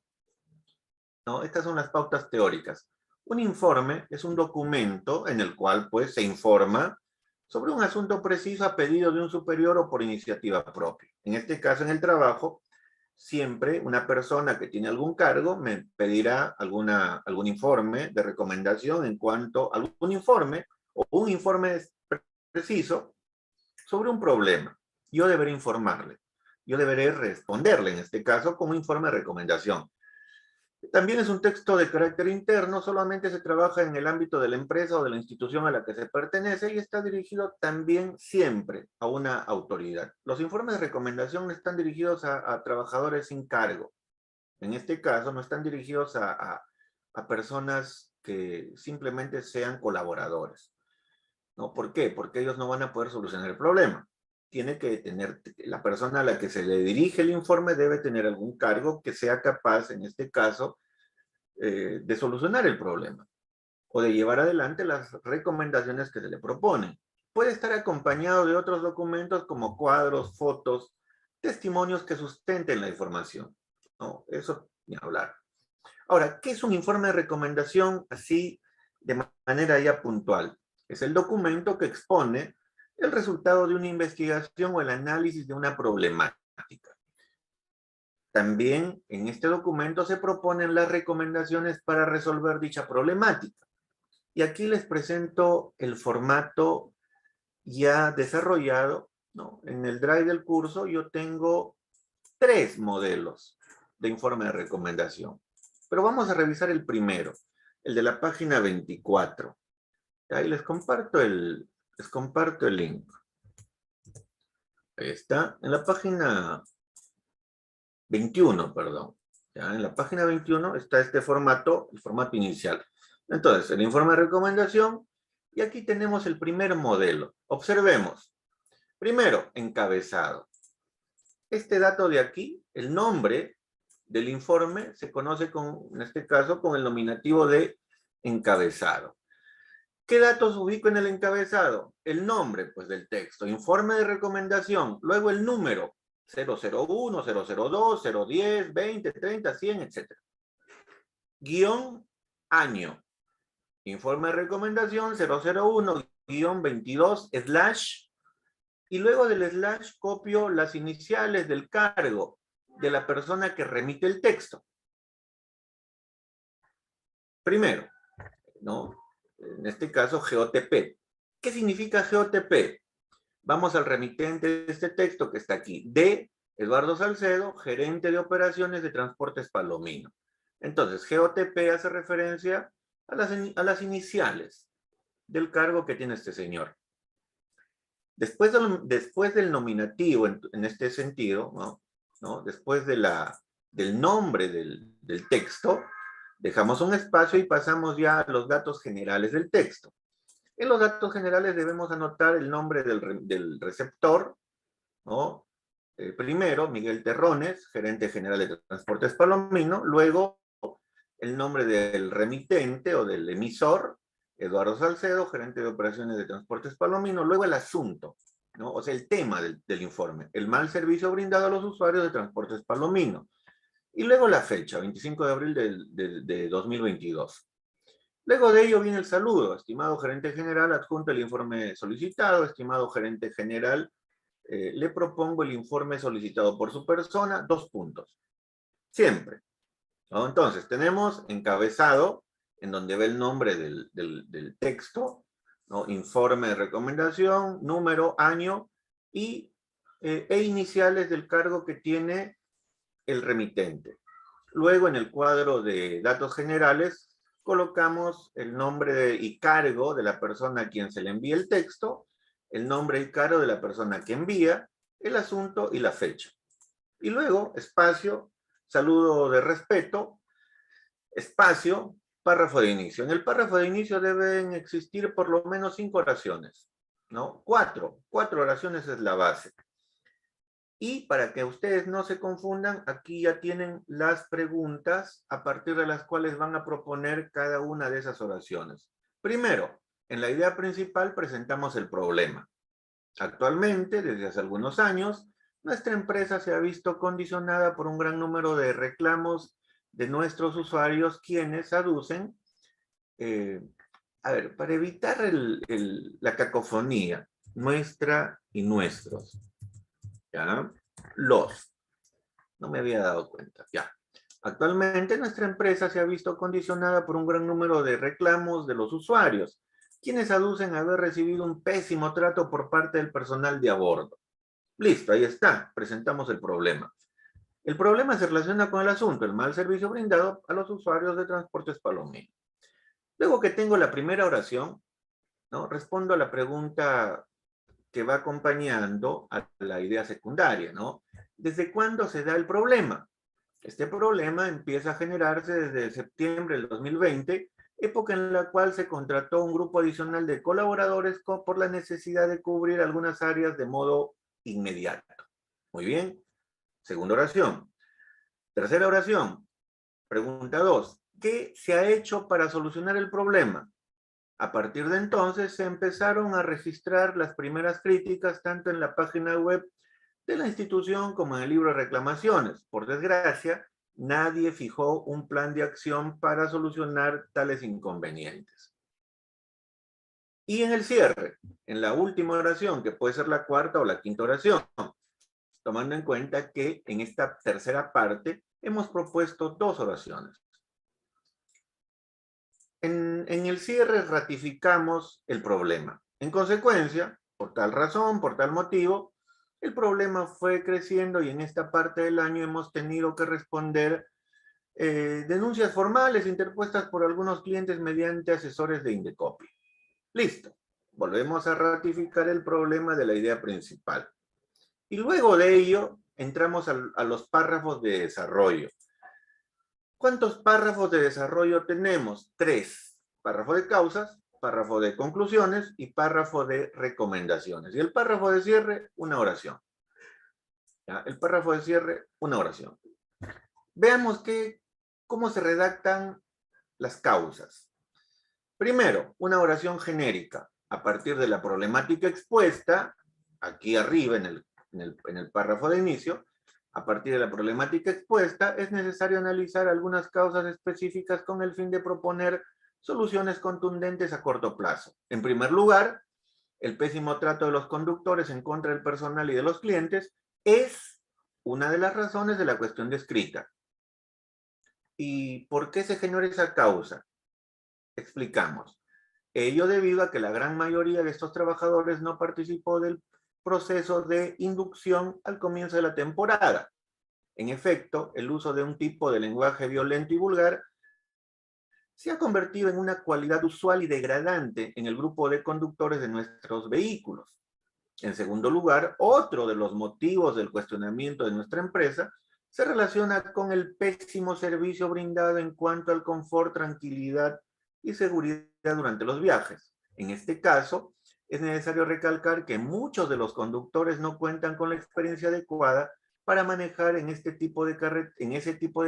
¿No? Estas son las pautas teóricas. Un informe es un documento en el cual pues, se informa sobre un asunto preciso a pedido de un superior o por iniciativa propia. En este caso, en el trabajo, siempre una persona que tiene algún cargo me pedirá algún informe de recomendación en cuanto a algún informe o un informe preciso sobre un problema. Yo deberé informarle. Yo deberé responderle, en este caso, como informe de recomendación. También es un texto de carácter interno, solamente se trabaja en el ámbito de la empresa o de la institución a la que se pertenece y está dirigido también siempre a una autoridad. Los informes de recomendación están dirigidos a trabajadores sin cargo. En este caso no están dirigidos a personas que simplemente sean colaboradores, ¿no? ¿Por qué? Porque ellos no van a poder solucionar el problema. Tiene que tener, la persona a la que se le dirige el informe debe tener algún cargo que sea capaz, en este caso, de solucionar el problema o de llevar adelante las recomendaciones que se le proponen. Puede estar acompañado de otros documentos como cuadros, fotos, testimonios que sustenten la información, ¿no? Eso ni hablar. Ahora, ¿qué es un informe de recomendación así de manera ya puntual? Es el documento que expone el resultado de una investigación o el análisis de una problemática. También en este documento se proponen las recomendaciones para resolver dicha problemática. Y aquí les presento el formato ya desarrollado, ¿no? En el Drive del curso yo tengo 3 modelos de informe de recomendación. Pero vamos a revisar el primero, el de la página 24. Ahí les comparto el link. Ahí está, en la página 21, perdón. Ya, en la página 21 está este formato, el formato inicial. Entonces, el informe de recomendación, y aquí tenemos el primer modelo. Observemos. Primero, encabezado. Este dato de aquí, el nombre del informe, se conoce en este caso con el nominativo de encabezado. ¿Qué datos ubico en el encabezado? El nombre, pues, del texto, informe de recomendación, luego el número, 001, 002, 010, 20, 30, 100, etc. Guión, año. Informe de recomendación 001-22 / y luego del slash copio las iniciales del cargo de la persona que remite el texto. Primero, ¿no? En este caso, GOTP. ¿Qué significa GOTP? Vamos al remitente de este texto que está aquí. D. Eduardo Salcedo, gerente de operaciones de Transportes Palomino. Entonces, GOTP hace referencia a las iniciales del cargo que tiene este señor. Después del nominativo, en este sentido, ¿no? Después del nombre del texto, dejamos un espacio y pasamos ya a los datos generales del texto. En los datos generales debemos anotar el nombre del receptor, ¿no? Primero, Miguel Terrones, gerente general de Transportes Palomino, luego el nombre del remitente o del emisor, Eduardo Salcedo, gerente de operaciones de Transportes Palomino, luego el asunto, ¿no? O sea, el tema del informe, el mal servicio brindado a los usuarios de Transportes Palomino. Y luego la fecha, 25 de abril de 2022. Luego de ello viene el saludo, estimado gerente general, adjunto el informe solicitado, estimado gerente general, le propongo el informe solicitado por su persona, 2 puntos. Siempre, ¿no? Entonces, tenemos encabezado, en donde va el nombre del texto, ¿no? Informe de recomendación, número, año, e iniciales del cargo que tiene el remitente. Luego, en el cuadro de datos generales, colocamos el nombre y cargo de la persona a quien se le envía el texto, el nombre y cargo de la persona que envía, el asunto y la fecha. Y luego, espacio, saludo de respeto, espacio, párrafo de inicio. En el párrafo de inicio deben existir por lo menos 5 oraciones, ¿no? 4 oraciones es la base. Y para que ustedes no se confundan, aquí ya tienen las preguntas a partir de las cuales van a proponer cada una de esas oraciones. Primero, en la idea principal presentamos el problema. Actualmente, desde hace algunos años, nuestra empresa se ha visto condicionada por un gran número de reclamos de nuestros usuarios, quienes aducen, para evitar la cacofonía, nuestra y nuestros, ¿ya? No me había dado cuenta, ya. Actualmente nuestra empresa se ha visto condicionada por un gran número de reclamos de los usuarios, quienes aducen haber recibido un pésimo trato por parte del personal de a bordo. Listo, ahí está, presentamos el problema. El problema se relaciona con el asunto, el mal servicio brindado a los usuarios de Transportes Palomino. Luego que tengo la primera oración, ¿no? Respondo a la pregunta que va acompañando a la idea secundaria, ¿no? ¿Desde cuándo se da el problema? Este problema empieza a generarse desde septiembre del 2020, época en la cual se contrató un grupo adicional de colaboradores por la necesidad de cubrir algunas áreas de modo inmediato. Muy bien. Segunda oración. Tercera oración. Pregunta 2. ¿Qué se ha hecho para solucionar el problema? A partir de entonces se empezaron a registrar las primeras críticas tanto en la página web de la institución como en el libro de reclamaciones. Por desgracia, nadie fijó un plan de acción para solucionar tales inconvenientes. Y en el cierre, en la última oración, que puede ser la cuarta o la quinta oración, tomando en cuenta que en esta tercera parte hemos propuesto 2 oraciones. En el cierre ratificamos el problema. En consecuencia, Por tal razón, por tal motivo, el problema fue creciendo y en esta parte del año hemos tenido que responder denuncias formales interpuestas por algunos clientes mediante asesores de Indecopi. Listo. Volvemos a ratificar el problema de la idea principal. Y luego de ello, entramos a los párrafos de desarrollo. ¿Cuántos párrafos de desarrollo tenemos? 3. Párrafo de causas, párrafo de conclusiones y párrafo de recomendaciones. Y el párrafo de cierre, una oración. ¿Ya? El párrafo de cierre, una oración. Veamos cómo se redactan las causas. Primero, una oración genérica. A partir de la problemática expuesta, aquí arriba en el párrafo de inicio, a partir de la problemática expuesta, es necesario analizar algunas causas específicas con el fin de proponer soluciones contundentes a corto plazo. En primer lugar, el pésimo trato de los conductores en contra del personal y de los clientes es una de las razones de la cuestión descrita. ¿Y por qué se generó esa causa? Explicamos. Ello debido a que la gran mayoría de estos trabajadores no participó del proceso de inducción al comienzo de la temporada. En efecto, el uso de un tipo de lenguaje violento y vulgar se ha convertido en una cualidad usual y degradante en el grupo de conductores de nuestros vehículos. En segundo lugar, otro de los motivos del cuestionamiento de nuestra empresa se relaciona con el pésimo servicio brindado en cuanto al confort, tranquilidad y seguridad durante los viajes. En este caso, es necesario recalcar que muchos de los conductores no cuentan con la experiencia adecuada para manejar en ese tipo de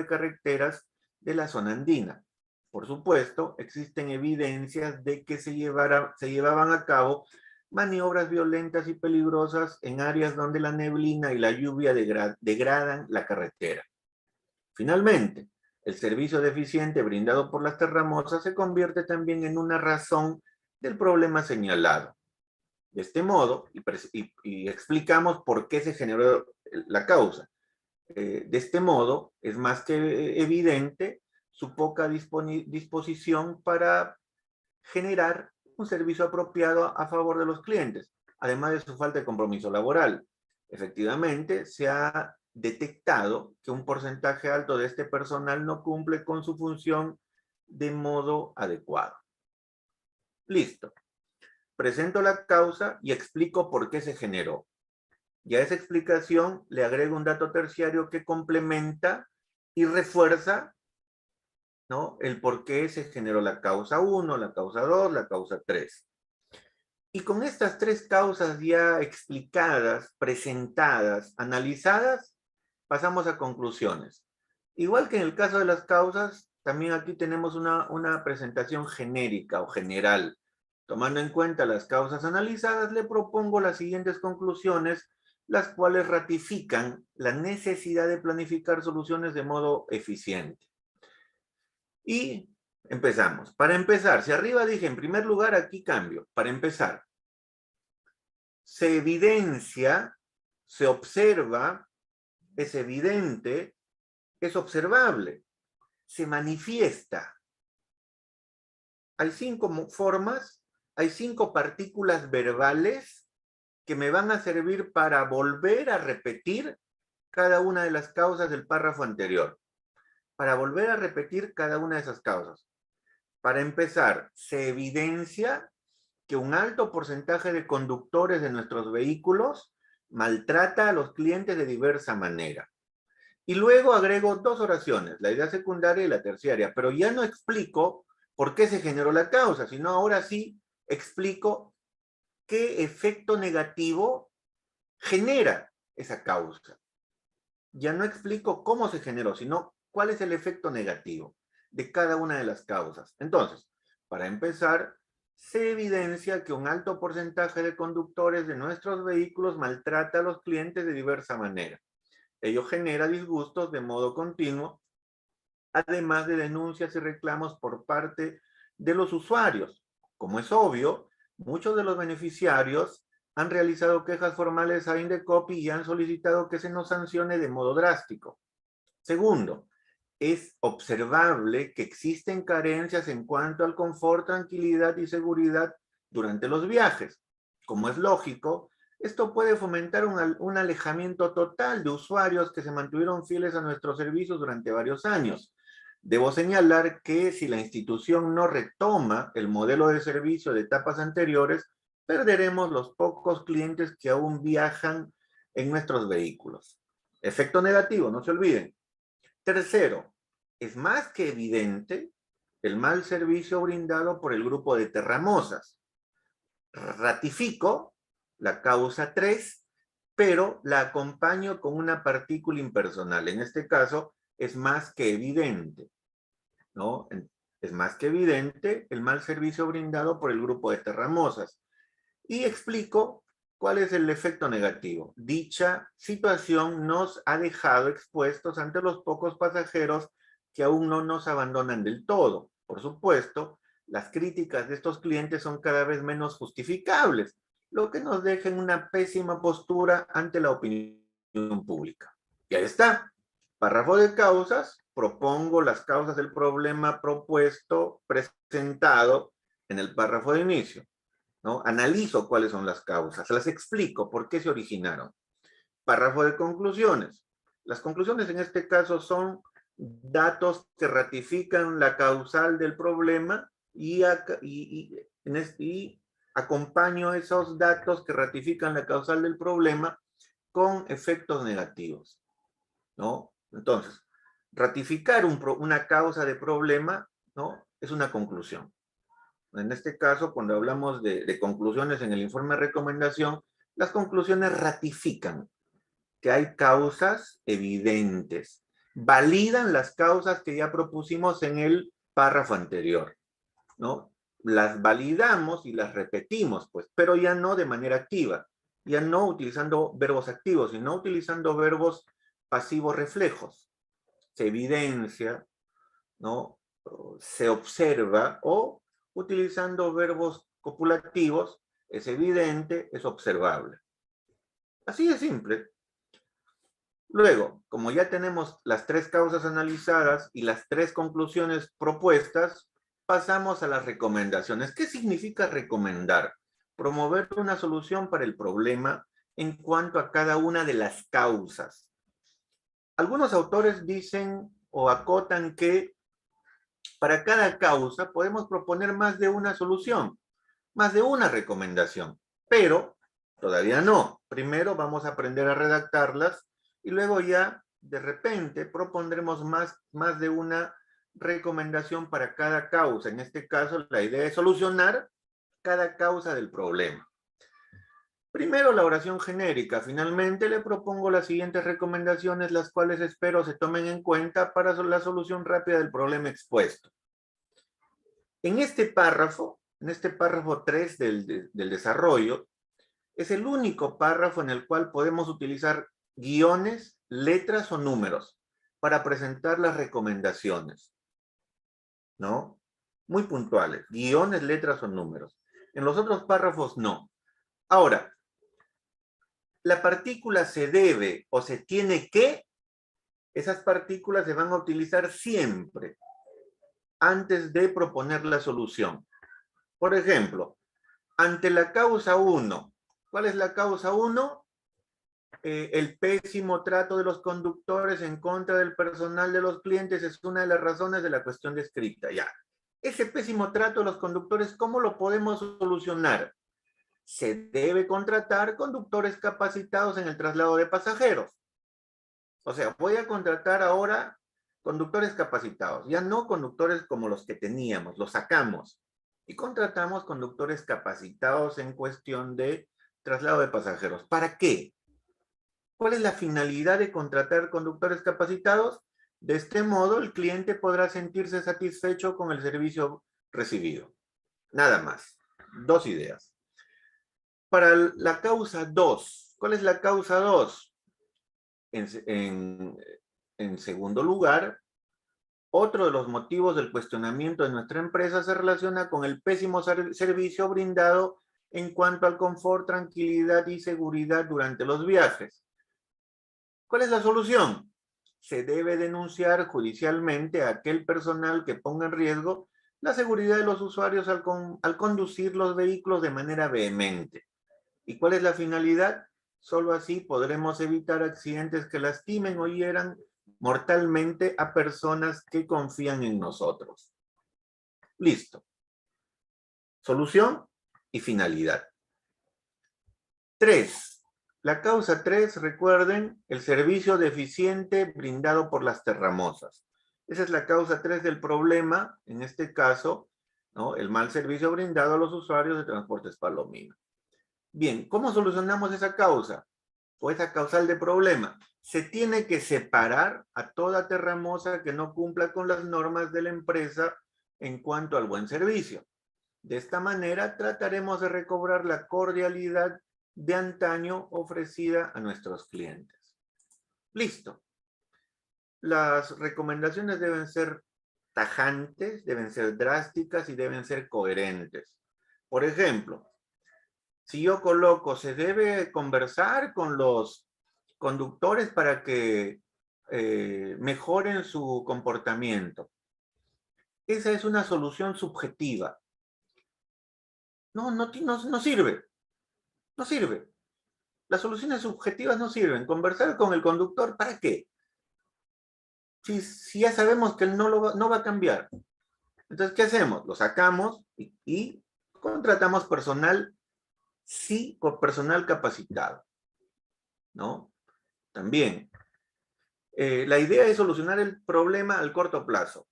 carreteras de la zona andina. Por supuesto, existen evidencias de que se llevaban a cabo maniobras violentas y peligrosas en áreas donde la neblina y la lluvia degradan la carretera. Finalmente, el servicio deficiente brindado por las terramosas se convierte también en una razón del problema señalado. De este modo, y explicamos por qué se generó la causa. De este modo, es más que evidente su poca disposición para generar un servicio apropiado a favor de los clientes, además de su falta de compromiso laboral. Efectivamente, se ha detectado que un porcentaje alto de este personal no cumple con su función de modo adecuado. Listo. Presento la causa y explico por qué se generó. Y a esa explicación le agrego un dato terciario que complementa y refuerza, ¿no?, el por qué se generó la causa 1, la causa 2, la causa 3. Y con estas 3 causas ya explicadas, presentadas, analizadas, pasamos a conclusiones. Igual que en el caso de las causas, también aquí tenemos una presentación genérica o general. Tomando en cuenta las causas analizadas, le propongo las siguientes conclusiones, las cuales ratifican la necesidad de planificar soluciones de modo eficiente. Y empezamos. Para empezar, si arriba dije, en primer lugar, aquí cambio. Para empezar, se evidencia, se observa, es evidente, es observable, se manifiesta. Hay 5 formas, hay 5 partículas verbales que me van a servir para volver a repetir cada una de las causas del párrafo anterior. Para volver a repetir cada una de esas causas. Para empezar, se evidencia que un alto porcentaje de conductores de nuestros vehículos maltrata a los clientes de diversa manera. Y luego agrego 2 oraciones, la idea secundaria y la terciaria, pero ya no explico por qué se generó la causa, sino ahora sí explico qué efecto negativo genera esa causa. Ya no explico cómo se generó, sino cuál es el efecto negativo de cada una de las causas. Entonces, para empezar, se evidencia que un alto porcentaje de conductores de nuestros vehículos maltrata a los clientes de diversa manera. Ello genera disgustos de modo continuo, además de denuncias y reclamos por parte de los usuarios. Como es obvio, muchos de los beneficiarios han realizado quejas formales a Indecopi y han solicitado que se nos sancione de modo drástico. Segundo, es observable que existen carencias en cuanto al confort, tranquilidad y seguridad durante los viajes. como es lógico, esto puede fomentar un alejamiento total de usuarios que se mantuvieron fieles a nuestros servicios durante varios años. Debo señalar que si la institución no retoma el modelo de servicio de etapas anteriores, perderemos los pocos clientes que aún viajan en nuestros vehículos. Efecto negativo, no se olviden. Tercero, es más que evidente el mal servicio brindado por el grupo de Terramosas. Ratifico la causa 3, pero la acompaño con una partícula impersonal. En este caso, es más que evidente, ¿no? Es más que evidente el mal servicio brindado por el grupo de Terramosas. Y explico cuál es el efecto negativo. Dicha situación nos ha dejado expuestos ante los pocos pasajeros que aún no nos abandonan del todo. Por supuesto, las críticas de estos clientes son cada vez menos justificables, lo que nos deja en una pésima postura ante la opinión pública. Y ahí está. Párrafo de causas. Propongo las causas del problema propuesto, presentado en el párrafo de inicio, ¿no? Analizo cuáles son las causas, las explico por qué se originaron. Párrafo de conclusiones. Las conclusiones en este caso son datos que ratifican la causal del problema y acompaño esos datos que ratifican la causal del problema con efectos negativos, ¿no? Entonces, ratificar una causa de problema, ¿no? Es una conclusión. En este caso, cuando hablamos de conclusiones en el informe de recomendación, las conclusiones ratifican que hay causas evidentes, validan las causas que ya propusimos en el párrafo anterior, ¿no? Las validamos y las repetimos, pues, pero ya no de manera activa, ya no utilizando verbos activos, sino utilizando verbos pasivos reflejos. Se evidencia, ¿no? Se observa, o utilizando verbos copulativos, es evidente, es observable. Así de simple. Luego, como ya tenemos las 3 causas analizadas y las 3 conclusiones propuestas, pasamos a las recomendaciones. ¿Qué significa recomendar? Promover una solución para el problema en cuanto a cada una de las causas. Algunos autores dicen o acotan que para cada causa podemos proponer más de una solución, más de una recomendación, pero todavía no. Primero vamos a aprender a redactarlas y luego ya de repente propondremos más de una recomendación para cada causa. En este caso, la idea es solucionar cada causa del problema. Primero, la oración genérica. Finalmente, le propongo las siguientes recomendaciones, las cuales espero se tomen en cuenta para la solución rápida del problema expuesto. En este párrafo 3 del desarrollo, es el único párrafo en el cual podemos utilizar guiones, letras o números para presentar las recomendaciones, ¿no? Muy puntuales, guiones, letras o números. En los otros párrafos no. Ahora, la partícula se debe o se tiene que, esas partículas se van a utilizar siempre antes de proponer la solución. Por ejemplo, ante la causa 1, ¿cuál es la causa 1? El pésimo trato de los conductores en contra del personal de los clientes es una de las razones de la cuestión descrita. Ya. Ese pésimo trato de los conductores, ¿cómo lo podemos solucionar? Se debe contratar conductores capacitados en el traslado de pasajeros. O sea, voy a contratar ahora conductores capacitados, ya no conductores como los que teníamos, los sacamos y contratamos conductores capacitados en cuestión de traslado de pasajeros. ¿Para qué? ¿Cuál es la finalidad de contratar conductores capacitados? De este modo, el cliente podrá sentirse satisfecho con el servicio recibido. Nada más. 2 ideas. Para la causa 2, ¿cuál es la causa 2? En segundo lugar, otro de los motivos del cuestionamiento de nuestra empresa se relaciona con el pésimo servicio brindado en cuanto al confort, tranquilidad y seguridad durante los viajes. ¿Cuál es la solución? Se debe denunciar judicialmente a aquel personal que ponga en riesgo la seguridad de los usuarios al conducir los vehículos de manera vehemente. ¿Y cuál es la finalidad? Solo así podremos evitar accidentes que lastimen o hieran mortalmente a personas que confían en nosotros. Listo. Solución y finalidad. 3. La causa 3, recuerden, el servicio deficiente brindado por las terramosas. Esa es la causa 3 del problema, en este caso, ¿no? El mal servicio brindado a los usuarios de Transportes Palomino. Bien, ¿cómo solucionamos esa causa? O esa causal de problema. Se tiene que separar a toda terramosa que no cumpla con las normas de la empresa en cuanto al buen servicio. De esta manera trataremos de recobrar la cordialidad de antaño ofrecida a nuestros clientes. Listo. Las recomendaciones deben ser tajantes, deben ser drásticas y deben ser coherentes. Por ejemplo, si yo coloco, se debe conversar con los conductores para que mejoren su comportamiento. Esa es una solución subjetiva. No sirve. No sirve. Las soluciones subjetivas no sirven. Conversar con el conductor, ¿para qué? Si ya sabemos que él no va a cambiar. Entonces, ¿qué hacemos? Lo sacamos y contratamos personal, sí, con personal capacitado, ¿no? También. La idea es solucionar el problema al corto plazo.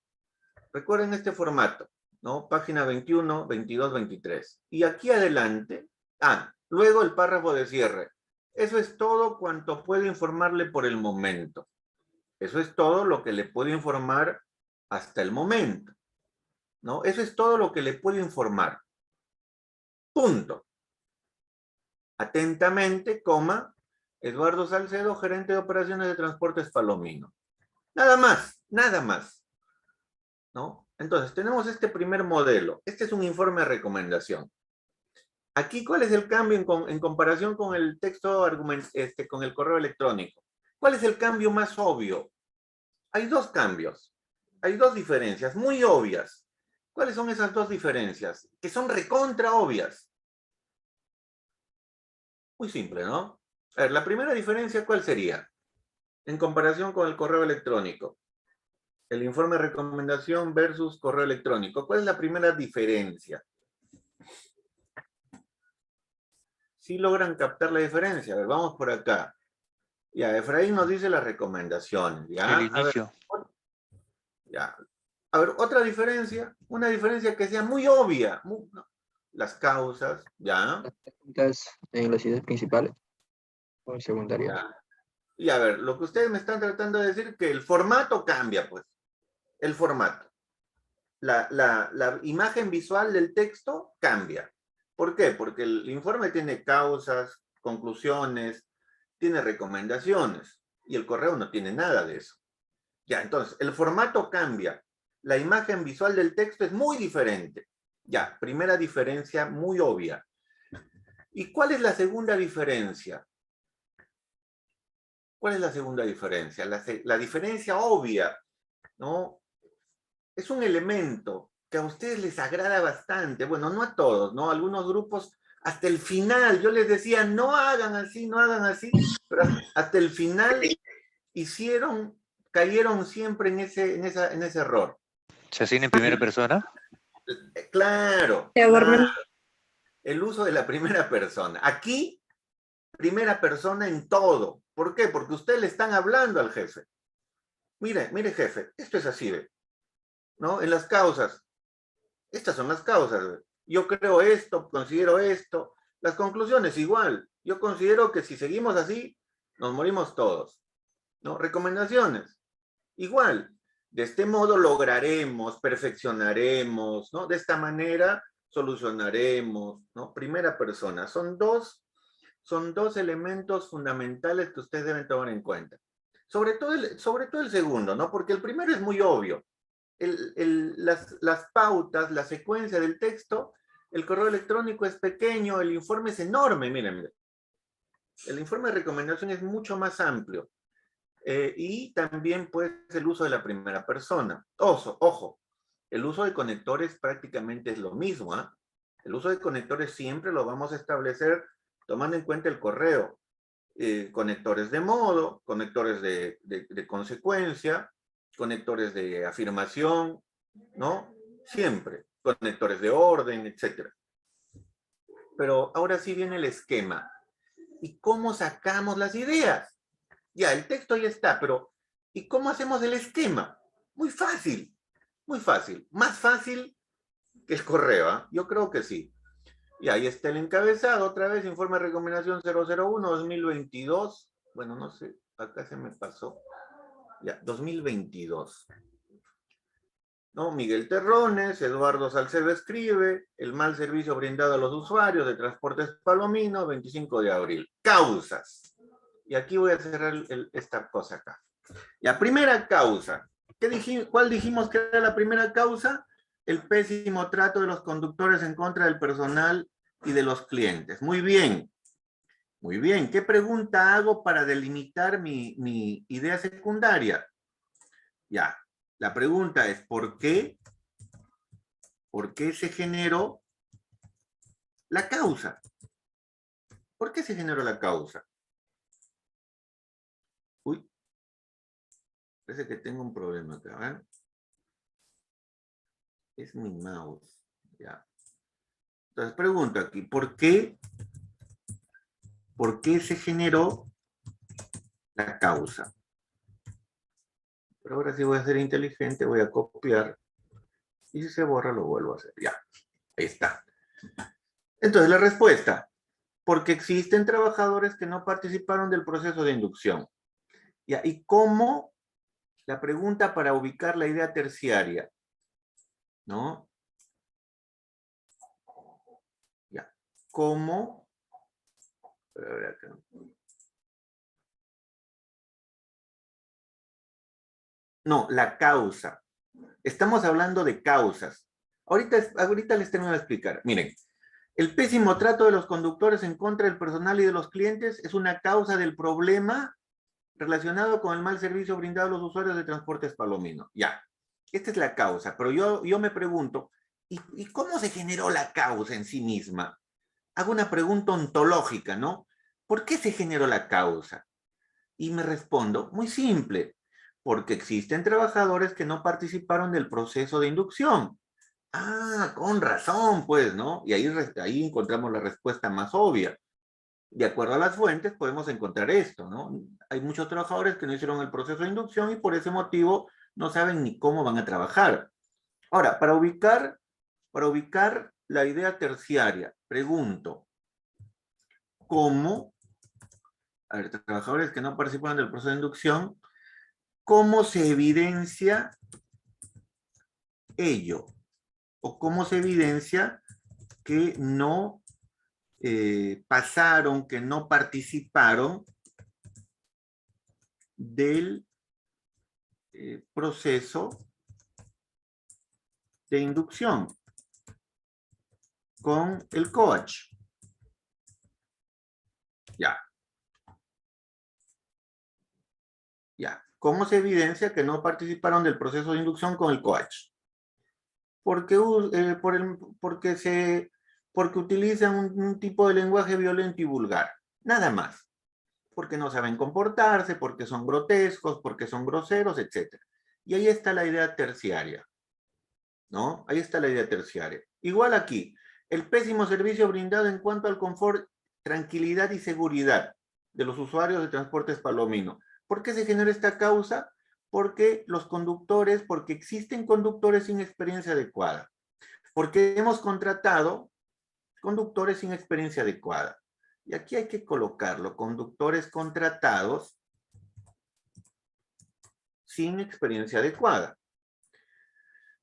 Recuerden este formato, ¿no? Página 21, 22, 23. Y aquí adelante, luego el párrafo de cierre. Eso es todo cuanto puedo informarle por el momento. Eso es todo lo que le puedo informar hasta el momento, ¿no? Eso es todo lo que le puedo informar. Punto. Atentamente, Eduardo Salcedo, gerente de operaciones de Transportes Palomino. Nada más, ¿no? Entonces, tenemos este primer modelo. Este es un informe de recomendación. Aquí, ¿cuál es el cambio en comparación con el texto, con el correo electrónico? ¿Cuál es el cambio más obvio? Hay dos cambios, hay dos diferencias muy obvias. ¿Cuáles son esas dos diferencias? Que son recontra obvias. Muy simple, ¿no? A ver, la primera diferencia, ¿cuál sería? En comparación con el correo electrónico. El informe de recomendación versus correo electrónico. ¿Cuál es la primera diferencia? ¿Sí logran captar la diferencia? A ver, vamos por acá. Ya, Efraín nos dice las recomendaciones, ¿ya? El inicio. Ya. A ver, otra diferencia, una diferencia que sea muy obvia. Las causas, ¿ya? Las técnicas en las ideas principales o en secundaria. Ya. Y a ver, lo que ustedes me están tratando de decir es que el formato cambia, pues. El formato. La imagen visual del texto cambia. ¿Por qué? Porque el informe tiene causas, conclusiones, tiene recomendaciones. Y el correo no tiene nada de eso. Ya, entonces, el formato cambia. La imagen visual del texto es muy diferente. Ya, primera diferencia muy obvia. ¿Y cuál es la segunda diferencia? ¿Cuál es la segunda diferencia? La diferencia obvia, ¿no? Es un elemento que a ustedes les agrada bastante. Bueno, no a todos, ¿no? Algunos grupos, hasta el final, yo les decía, no hagan así, pero hasta el final cayeron siempre en ese error. ¿Se asigna en primera persona? Claro. El uso de la primera persona. Aquí, primera persona en todo. ¿Por qué? Porque ustedes le están hablando al jefe. Mire, jefe, esto es así, ¿no? En las causas. Estas son las causas. Yo creo esto, considero esto. Las conclusiones igual. Yo considero que si seguimos así, nos morimos todos, ¿no? Recomendaciones. Igual. De este modo lograremos, perfeccionaremos, ¿no? De esta manera solucionaremos, ¿no? Primera persona. Son dos elementos fundamentales que ustedes deben tomar en cuenta. Sobre todo el segundo, ¿no? Porque el primero es muy obvio. Las pautas, la secuencia del texto, el correo electrónico es pequeño, el informe es enorme, miren. El informe de recomendación es mucho más amplio. Y también pues el uso de la primera persona. Ojo, el uso de conectores prácticamente es lo mismo, ¿eh? El uso de conectores siempre lo vamos a establecer tomando en cuenta el correo. Conectores de modo, conectores de consecuencia, conectores de afirmación, ¿no? Siempre, conectores de orden, etc. Pero ahora sí viene el esquema. ¿Y cómo sacamos las ideas? Ya, el texto ya está, pero ¿y cómo hacemos el esquema? Muy fácil, muy fácil. Más fácil que el correo, ¿eh? Yo creo que sí. Y ahí está el encabezado, otra vez, informe de recomendación 001-2022. Bueno, no sé, acá se me pasó. Ya, 2022. ¿No? Miguel Terrones, Eduardo Salcedo escribe, el mal servicio brindado a los usuarios de Transportes Palomino, 25 de abril. Causas. Y aquí voy a cerrar esta cosa acá. La primera causa. ¿Cuál dijimos que era la primera causa? El pésimo trato de los conductores en contra del personal y de los clientes. Muy bien. Muy bien. ¿Qué pregunta hago para delimitar mi idea secundaria? Ya. La pregunta es, ¿por qué? ¿Por qué se generó la causa? ¿Por qué se generó la causa? Uy. Parece que tengo un problema acá, ¿verdad? Es mi mouse. Ya. Entonces pregunto aquí, ¿por qué se generó la causa? Pero ahora sí voy a ser inteligente, voy a copiar. Y si se borra, lo vuelvo a hacer. Ya, ahí está. Entonces la respuesta, porque existen trabajadores que no participaron del proceso de inducción. Ya, ¿y cómo? La pregunta para ubicar la idea terciaria, ¿no? Ya, ¿cómo? A ver acá. No, la causa. Estamos hablando de causas. Ahorita les tengo que explicar. Miren, el pésimo trato de los conductores en contra del personal y de los clientes es una causa del problema relacionado con el mal servicio brindado a los usuarios de Transportes Palomino. Ya, esta es la causa, pero yo me pregunto, ¿y cómo se generó la causa en sí misma? Hago una pregunta ontológica, ¿no? ¿Por qué se generó la causa? Y me respondo, muy simple, porque existen trabajadores que no participaron del proceso de inducción. Ah, con razón, pues, ¿no? Y ahí encontramos la respuesta más obvia. De acuerdo a las fuentes, podemos encontrar esto, ¿no? Hay muchos trabajadores que no hicieron el proceso de inducción y por ese motivo no saben ni cómo van a trabajar. Ahora, para ubicar la idea terciaria, pregunto, ¿cómo? A ver, trabajadores que no participaron del proceso de inducción, ¿cómo se evidencia ello? ¿O cómo se evidencia que no pasaron, que no participaron del proceso de inducción con el coach? Ya. Ya. ¿Cómo se evidencia que no participaron del proceso de inducción con el coach? Porque utilizan un tipo de lenguaje violento y vulgar. Nada más. Porque no saben comportarse, porque son grotescos, porque son groseros, etc. Y ahí está la idea terciaria, ¿no? Ahí está la idea terciaria. Igual aquí, el pésimo servicio brindado en cuanto al confort, tranquilidad y seguridad de los usuarios de Transportes Palomino. ¿Por qué se genera esta causa? Porque existen conductores sin experiencia adecuada. Porque hemos contratado conductores sin experiencia adecuada. Y aquí hay que colocarlo, conductores contratados sin experiencia adecuada.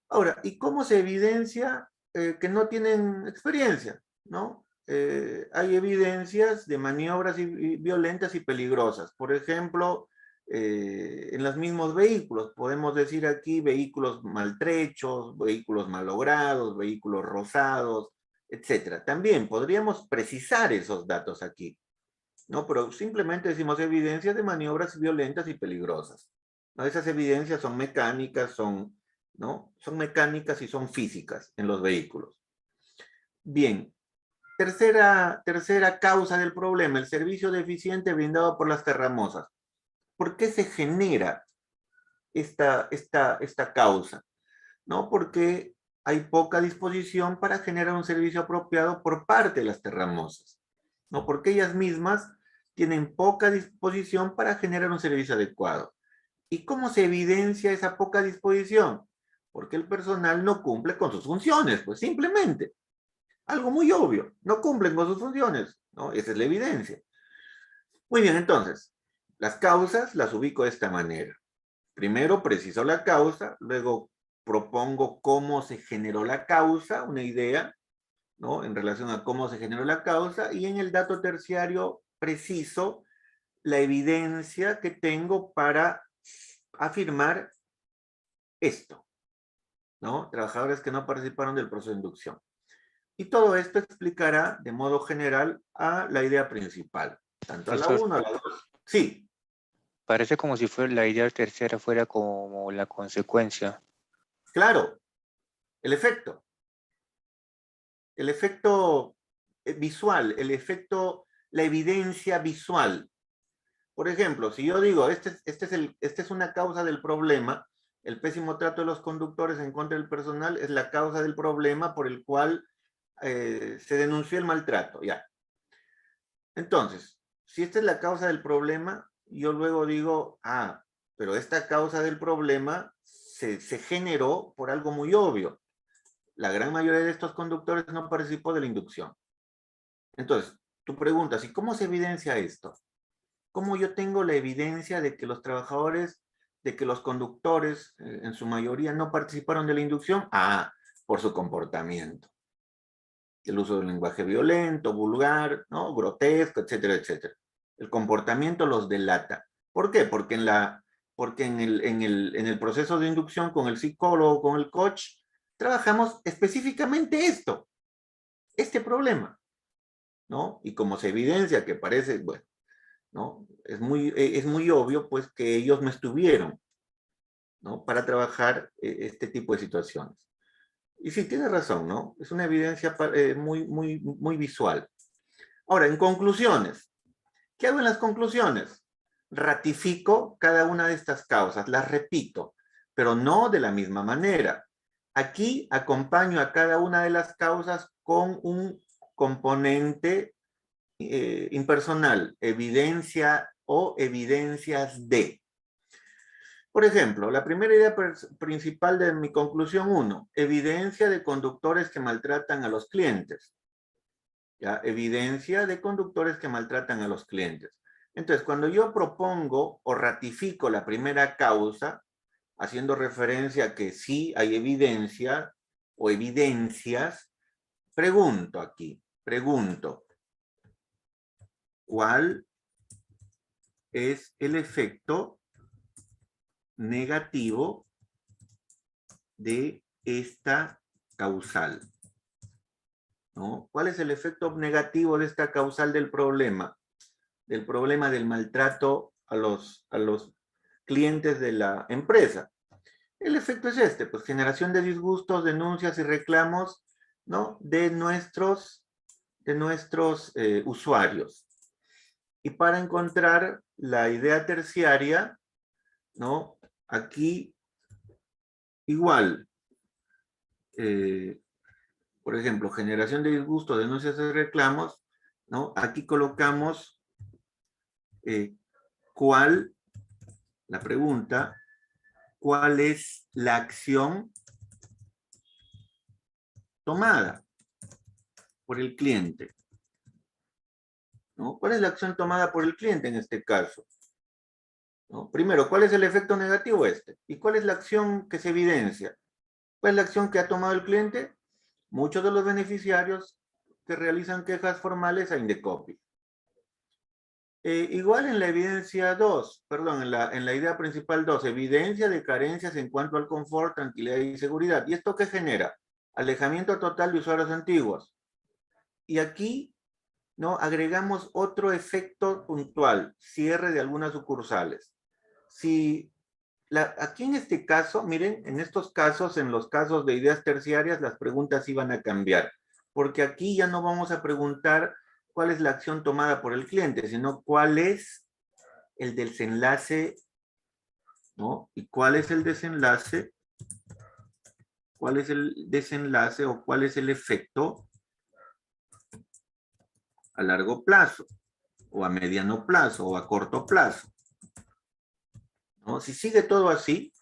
Ahora, ¿y cómo se evidencia que no tienen experiencia? ¿No? Hay evidencias de maniobras violentas y peligrosas. Por ejemplo, en los mismos vehículos, podemos decir aquí vehículos maltrechos, vehículos malogrados, vehículos rozados, etcétera. También podríamos precisar esos datos aquí, ¿no? Pero simplemente decimos evidencias de maniobras violentas y peligrosas, ¿no? Esas evidencias son mecánicas, ¿no? Son mecánicas y son físicas en los vehículos. Bien, Tercera causa del problema, el servicio deficiente brindado por las terramosas. ¿Por qué se genera esta causa? ¿No? Porque hay poca disposición para generar un servicio apropiado por parte de las terramosas, ¿no? Porque ellas mismas tienen poca disposición para generar un servicio adecuado. ¿Y cómo se evidencia esa poca disposición? Porque el personal no cumple con sus funciones, pues simplemente. Algo muy obvio, no cumplen con sus funciones, ¿no? Esa es la evidencia. Muy bien, entonces, las causas las ubico de esta manera. Primero preciso la causa, luego propongo cómo se generó la causa, una idea, ¿no? En relación a cómo se generó la causa, y en el dato terciario preciso la evidencia que tengo para afirmar esto, ¿no? Trabajadores que no participaron del proceso de inducción. Y todo esto explicará de modo general a la idea principal, tanto a la Profesor, 1 a la 2. Sí, parece como si fuera la idea tercera fuera como la consecuencia. claro, el efecto visual, la evidencia visual. Por ejemplo, si yo digo, esta es una causa del problema, el pésimo trato de los conductores en contra del personal es la causa del problema por el cual se denunció el maltrato, ya. Entonces, si esta es la causa del problema, yo luego digo, pero esta causa del problema se generó por algo muy obvio. La gran mayoría de estos conductores no participó de la inducción. Entonces, tú preguntas, ¿y cómo se evidencia esto? ¿Cómo yo tengo la evidencia de que los trabajadores, de que los conductores, en su mayoría, no participaron de la inducción? Por su comportamiento. El uso del lenguaje violento, vulgar, ¿no? Grotesco, etcétera, etcétera. El comportamiento los delata. ¿Por qué? Porque en el proceso de inducción con el psicólogo, con el coach, trabajamos específicamente este problema, ¿no? Y como se evidencia que parece, bueno, ¿no? Es muy obvio, pues, que ellos no estuvieron, ¿no? Para trabajar este tipo de situaciones. Y sí, tiene razón, ¿no? Es una evidencia muy visual. Ahora, en conclusiones. ¿Qué hago en las conclusiones? Ratifico cada una de estas causas, las repito, pero no de la misma manera. Aquí acompaño a cada una de las causas con un componente impersonal, evidencia o evidencias de. Por ejemplo, la primera idea principal de mi conclusión 1, evidencia de conductores que maltratan a los clientes. ¿Ya? Evidencia de conductores que maltratan a los clientes. Entonces, cuando yo propongo o ratifico la primera causa, haciendo referencia a que sí hay evidencia o evidencias, pregunto, ¿cuál es el efecto negativo de esta causal? ¿No? ¿Cuál es el efecto negativo de esta causal del problema? Del problema del maltrato a los clientes de la empresa. El efecto es este, pues generación de disgustos, denuncias y reclamos, ¿no? de nuestros usuarios. Y para encontrar la idea terciaria, ¿no? Aquí igual, por ejemplo, generación de disgustos, denuncias y reclamos, ¿no? Aquí colocamos la pregunta, ¿cuál es la acción tomada por el cliente? ¿No? ¿Cuál es la acción tomada por el cliente en este caso? ¿No? Primero, ¿cuál es el efecto negativo este? ¿Y cuál es la acción que se evidencia? ¿Cuál es la acción que ha tomado el cliente? Muchos de los beneficiarios que realizan quejas formales a Indecopi. Igual en la evidencia 2, perdón, en la idea principal 2, evidencia de carencias en cuanto al confort, tranquilidad y seguridad. ¿Y esto qué genera? Alejamiento total de usuarios antiguos. Y aquí, ¿no? Agregamos otro efecto puntual, cierre de algunas sucursales. Aquí en este caso, miren, en estos casos, en los casos de ideas terciarias, las preguntas iban a cambiar. porque aquí ya no vamos a preguntar cuál es la acción tomada por el cliente, sino cuál es el desenlace, ¿no? ¿Y cuál es el desenlace? ¿Cuál es el desenlace o cuál es el efecto a largo plazo, o a mediano plazo, o a corto plazo? ¿No? Si sigue todo así,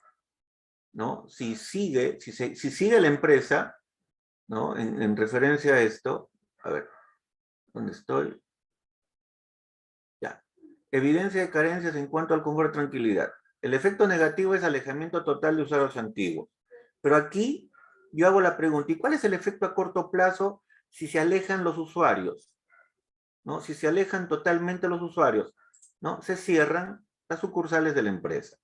¿no? Si sigue la empresa, ¿no? En referencia a esto, a ver, ¿dónde estoy? Ya. Evidencia de carencias en cuanto al confort de tranquilidad. El efecto negativo es alejamiento total de usuarios antiguos. Pero aquí yo hago la pregunta, ¿y cuál es el efecto a corto plazo si se alejan los usuarios? ¿No? Si se alejan totalmente los usuarios, ¿no? Se cierran las sucursales de la empresa,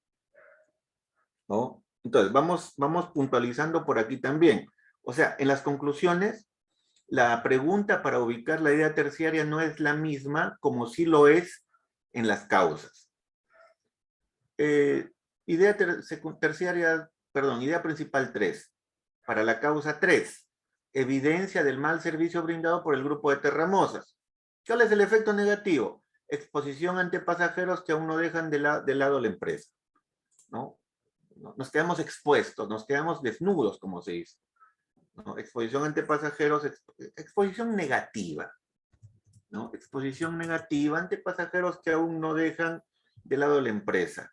¿no? Entonces, vamos puntualizando por aquí también. O sea, en las conclusiones, la pregunta para ubicar la idea terciaria no es la misma como sí lo es en las causas. Idea terciaria, perdón, idea principal 3. Para la causa 3, evidencia del mal servicio brindado por el grupo de Terramosas. ¿Cuál es el efecto negativo? Exposición ante pasajeros que aún no dejan de lado la empresa, ¿no? Nos quedamos expuestos, nos quedamos desnudos, como se dice, ¿no? Exposición ante pasajeros, exposición negativa, ¿no? Exposición negativa ante pasajeros que aún no dejan de lado la empresa.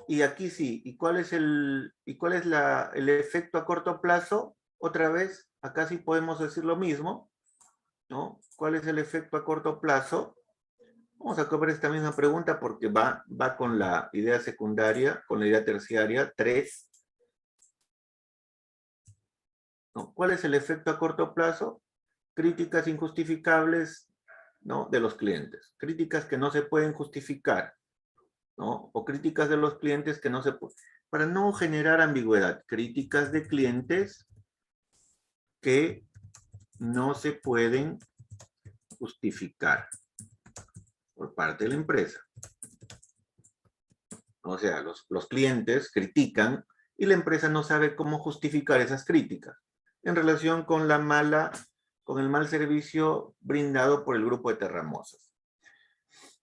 Y aquí sí, ¿y cuál es el efecto a corto plazo? Otra vez, acá sí podemos decir lo mismo, ¿no? ¿Cuál es el efecto a corto plazo? Vamos a coger esta misma pregunta porque va con la idea secundaria, con la idea terciaria, 3. ¿No? ¿Cuál es el efecto a corto plazo? Críticas injustificables, ¿no? De los clientes. Críticas que no se pueden justificar, ¿no? O críticas de los clientes que no se pueden. Para no generar ambigüedad, críticas de clientes que no se pueden justificar por parte de la empresa. O sea, los clientes critican y la empresa no sabe cómo justificar esas críticas en relación con el mal servicio brindado por el grupo de Terramosas.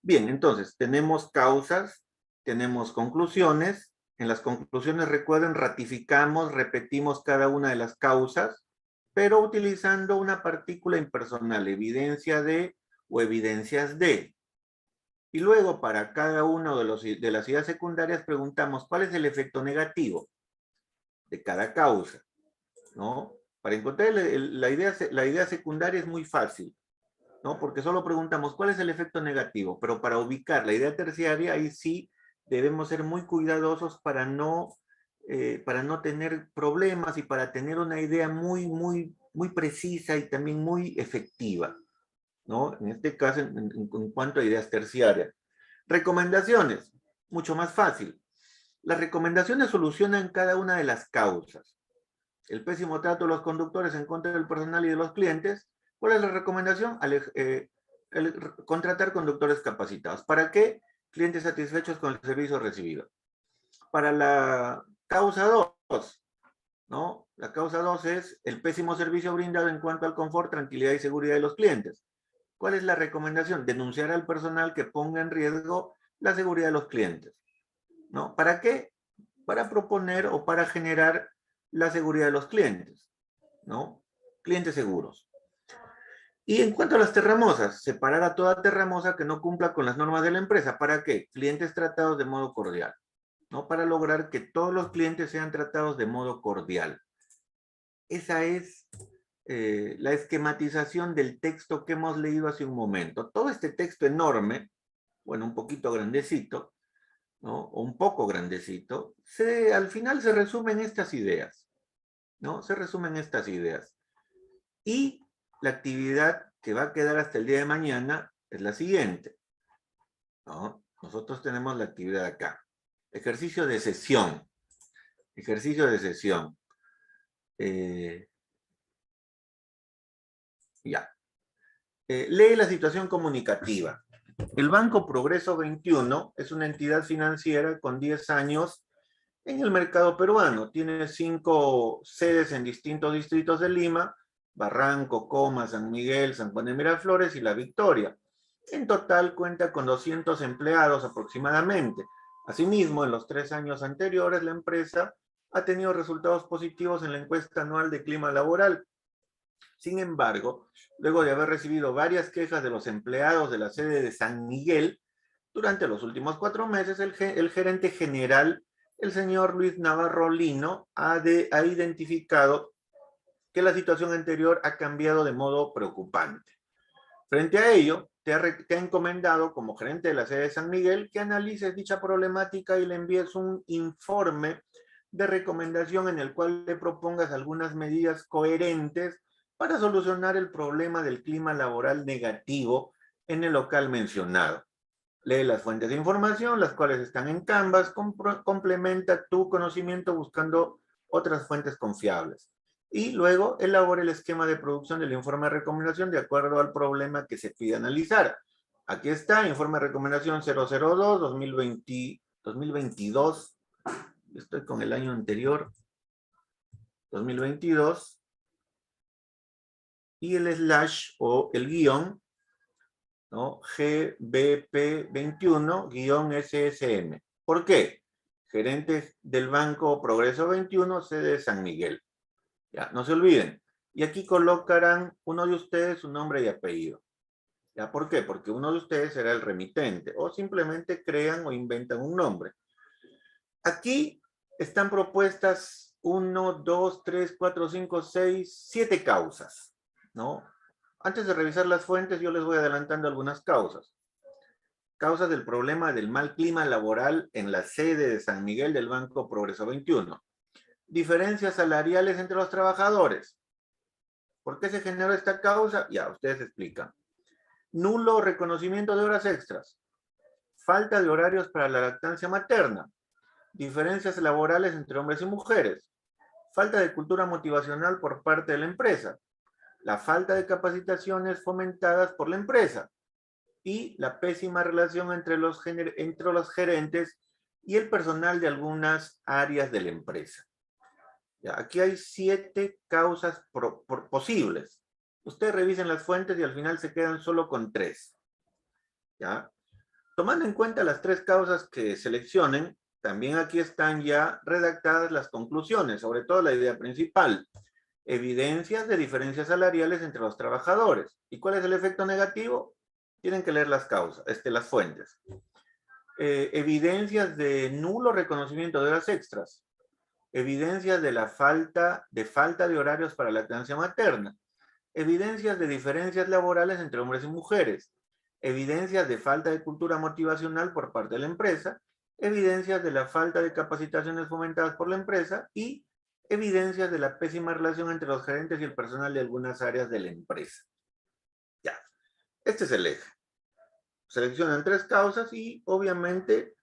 Bien, entonces, tenemos causas, tenemos conclusiones. En las conclusiones, recuerden, ratificamos, repetimos cada una de las causas, pero utilizando una partícula impersonal, evidencia de o evidencias de. Y luego, para cada uno de las ideas secundarias, preguntamos cuál es el efecto negativo de cada causa, ¿no? Para encontrar la idea secundaria es muy fácil, ¿no? Porque solo preguntamos cuál es el efecto negativo, pero para ubicar la idea terciaria, ahí sí debemos ser muy cuidadosos para no tener problemas y para tener una idea muy, muy, muy precisa y también muy efectiva, ¿no? En este caso, en cuanto a ideas terciarias. Recomendaciones, mucho más fácil. Las recomendaciones solucionan cada una de las causas. El pésimo trato de los conductores en contra del personal y de los clientes. ¿Cuál es la recomendación? Contratar conductores capacitados. ¿Para qué? Clientes satisfechos con el servicio recibido. Para la causa 2, ¿no? La causa 2 es el pésimo servicio brindado en cuanto al confort, tranquilidad y seguridad de los clientes. ¿Cuál es la recomendación? Denunciar al personal que ponga en riesgo la seguridad de los clientes, ¿no? ¿Para qué? Para proponer o para generar la seguridad de los clientes, ¿no? Clientes seguros. Y en cuanto a las terramosas, separar a toda terramosa que no cumpla con las normas de la empresa. ¿Para qué? Clientes tratados de modo cordial, ¿no? Para lograr que todos los clientes sean tratados de modo cordial. Esa es la esquematización del texto que hemos leído hace un momento. Todo este texto enorme, bueno, un poquito grandecito, ¿no? O un poco grandecito, al final se resumen estas ideas, ¿no? Se resumen estas ideas. Y la actividad que va a quedar hasta el día de mañana es la siguiente, ¿no? Nosotros tenemos la actividad acá. Ejercicio de sesión. Ejercicio de sesión. Ya. Lee la situación comunicativa. El Banco Progreso 21 es una entidad financiera con 10 años en el mercado peruano. Tiene 5 sedes en distintos distritos de Lima Barranco, Coma, San Miguel, San Juan de Miraflores y La Victoria. En total cuenta con 200 empleados aproximadamente. Asimismo, en los 3 años anteriores, la empresa ha tenido resultados positivos en la encuesta anual de clima laboral. Sin embargo, luego de haber recibido varias quejas de los empleados de la sede de San Miguel, durante los últimos 4 meses, el gerente general, el señor Luis Navarro Lino, ha identificado que la situación anterior ha cambiado de modo preocupante. Frente a ello, te ha encomendado como gerente de la sede de San Miguel que analices dicha problemática y le envíes un informe de recomendación en el cual le propongas algunas medidas coherentes para solucionar el problema del clima laboral negativo en el local mencionado. Lee las fuentes de información, las cuales están en Canvas, complementa tu conocimiento buscando otras fuentes confiables. Y luego elabora el esquema de producción del informe de recomendación de acuerdo al problema que se pide analizar. Aquí está, informe de recomendación 002-2022. Estoy con el año anterior. 2022. Y el slash o el guión, ¿no? GBP21-SSM. ¿Por qué? Gerente del Banco Progreso 21, sede de San Miguel. Ya, no se olviden. Y aquí colocarán uno de ustedes su nombre y apellido. ¿Ya? ¿Por qué? Porque uno de ustedes será el remitente. O simplemente crean o inventan un nombre. Aquí están propuestas 1, 2, 3, 4, 5, 6, 7 causas, ¿no? Antes de revisar las fuentes, yo les voy adelantando algunas causas. Causas del problema del mal clima laboral en la sede de San Miguel del Banco Progreso 21. Diferencias salariales entre los trabajadores. ¿Por qué se generó esta causa? Ya, ustedes explican. Nulo reconocimiento de horas extras. Falta de horarios para la lactancia materna. Diferencias laborales entre hombres y mujeres. Falta de cultura motivacional por parte de la empresa. La falta de capacitaciones fomentadas por la empresa. Y la pésima relación entre los gerentes y el personal de algunas áreas de la empresa. Ya, aquí hay 7 causas posibles. Ustedes revisen las fuentes y al final se quedan solo con 3. ¿Ya? Tomando en cuenta las 3 causas que seleccionen, también aquí están ya redactadas las conclusiones, sobre todo la idea principal. Evidencias de diferencias salariales entre los trabajadores. ¿Y cuál es el efecto negativo? Tienen que leer las causas, las fuentes. Evidencias de nulo reconocimiento de horas extras. Evidencias de la falta de horarios para la lactancia materna. Evidencias de diferencias laborales entre hombres y mujeres. Evidencias de falta de cultura motivacional por parte de la empresa. Evidencias de la falta de capacitaciones fomentadas por la empresa y evidencias de la pésima relación entre los gerentes y el personal de algunas áreas de la empresa. Ya, este es el eje. Seleccionan 3 causas y obviamente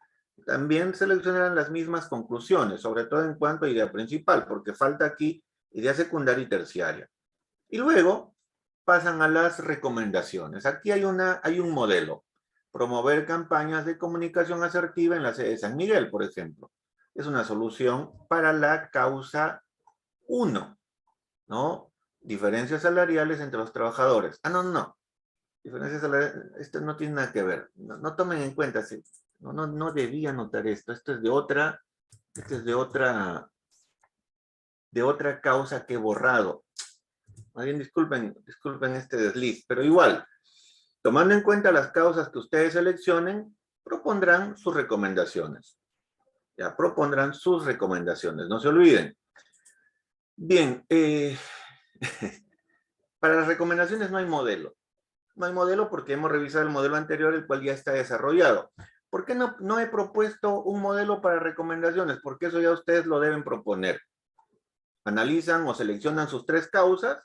también seleccionarán las mismas conclusiones, sobre todo en cuanto a idea principal, porque falta aquí idea secundaria y terciaria. Y luego pasan a las recomendaciones. Aquí hay un modelo. Promover campañas de comunicación asertiva en la sede de San Miguel, por ejemplo. Es una solución para la causa 1, ¿no? Diferencias salariales entre los trabajadores. No. Diferencias salariales, esto no tiene nada que ver. No tomen en cuenta, no debía anotar esto. Esto es de otra causa que he borrado. Más bien, disculpen este desliz, pero igual, tomando en cuenta las causas que ustedes seleccionen, propondrán sus recomendaciones. Ya, propondrán sus recomendaciones, no se olviden. Bien, para las recomendaciones no hay modelo. No hay modelo porque hemos revisado el modelo anterior, el cual ya está desarrollado. ¿Por qué no he propuesto un modelo para recomendaciones? Porque eso ya ustedes lo deben proponer. Analizan o seleccionan sus 3 causas,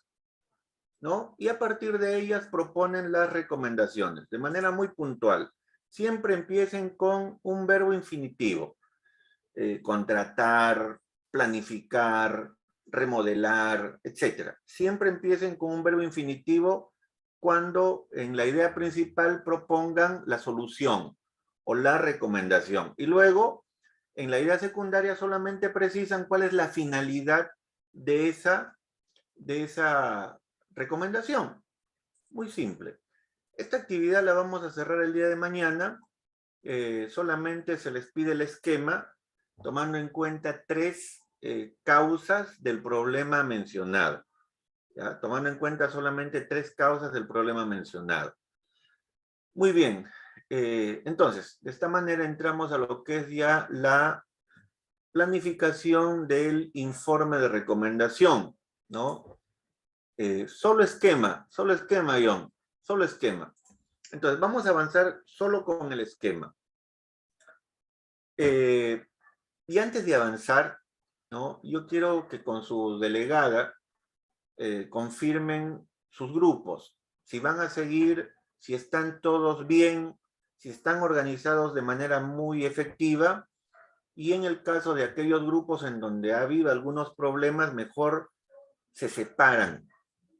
¿no? Y a partir de ellas proponen las recomendaciones, de manera muy puntual. Siempre empiecen con un verbo infinitivo. Contratar, planificar, remodelar, etc. Siempre empiecen con un verbo infinitivo cuando en la idea principal propongan la solución o la recomendación. Y luego, en la idea secundaria solamente precisan cuál es la finalidad de esa recomendación. Muy simple. Esta actividad la vamos a cerrar el día de mañana. Solamente se les pide el esquema, tomando en cuenta 3 causas del problema mencionado. ¿Ya? Tomando en cuenta solamente 3 causas del problema mencionado. Muy bien. Entonces, de esta manera entramos a lo que es ya la planificación del informe de recomendación, ¿no? Solo esquema, John, solo esquema. Entonces, vamos a avanzar solo con el esquema. Y antes de avanzar, ¿no? Yo quiero que con su delegada confirmen sus grupos, si van a seguir, si están todos bien, si están organizados de manera muy efectiva, y en el caso de aquellos grupos en donde ha habido algunos problemas, mejor se separan,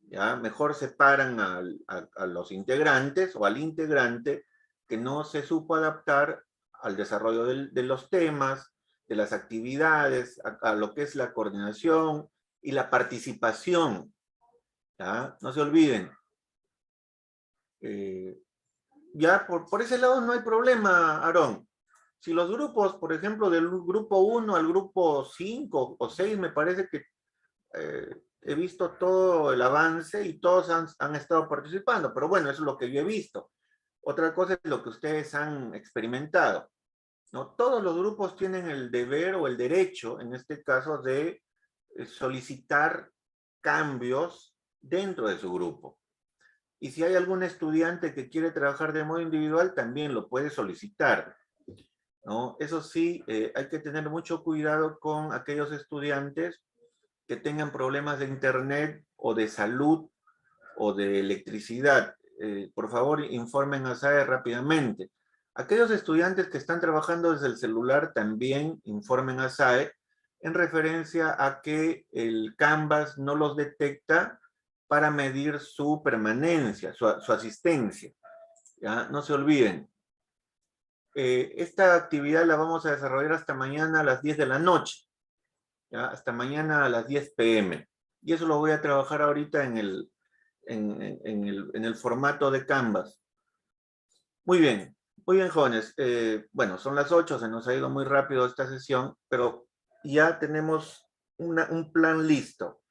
¿ya? Mejor separan a los integrantes o al integrante que no se supo adaptar al desarrollo de los temas, de las actividades, a lo que es la coordinación y la participación, ¿ya? No se olviden. Ya por ese lado no hay problema, Aarón. Si los grupos, por ejemplo, del grupo 1 al grupo 5 o 6, me parece que he visto todo el avance y todos han estado participando, pero bueno, eso es lo que yo he visto. Otra cosa es lo que ustedes han experimentado, ¿no? Todos los grupos tienen el deber o el derecho, en este caso, de solicitar cambios dentro de su grupo. Y si hay algún estudiante que quiere trabajar de modo individual, también lo puede solicitar, ¿no? Eso sí, hay que tener mucho cuidado con aquellos estudiantes que tengan problemas de internet o de salud o de electricidad. Por favor, informen a SAE rápidamente. Aquellos estudiantes que están trabajando desde el celular también informen a SAE en referencia a que el Canvas no los detecta para medir su permanencia, su asistencia. ¿Ya? No se olviden. Esta actividad la vamos a desarrollar hasta mañana a las 10 de la noche. ¿Ya? Hasta mañana a las 10 p.m. Y eso lo voy a trabajar ahorita en el formato de Canvas. Muy bien, jóvenes. Bueno, son las 8, se nos ha ido muy rápido esta sesión, pero ya tenemos un plan listo,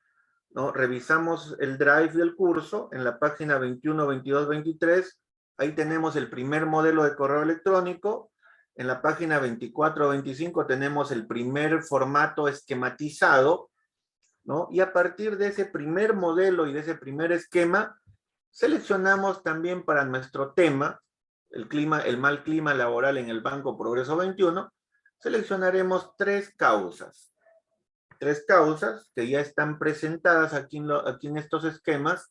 ¿no? Revisamos el drive del curso en la página 21, 22, 23. Ahí tenemos el primer modelo de correo electrónico. En la página 24, 25 tenemos el primer formato esquematizado, ¿no? Y a partir de ese primer modelo y de ese primer esquema, seleccionamos también para nuestro tema, el mal clima laboral en el Banco Progreso 21, seleccionaremos 3 causas. 3 causas que ya están presentadas aquí en estos esquemas.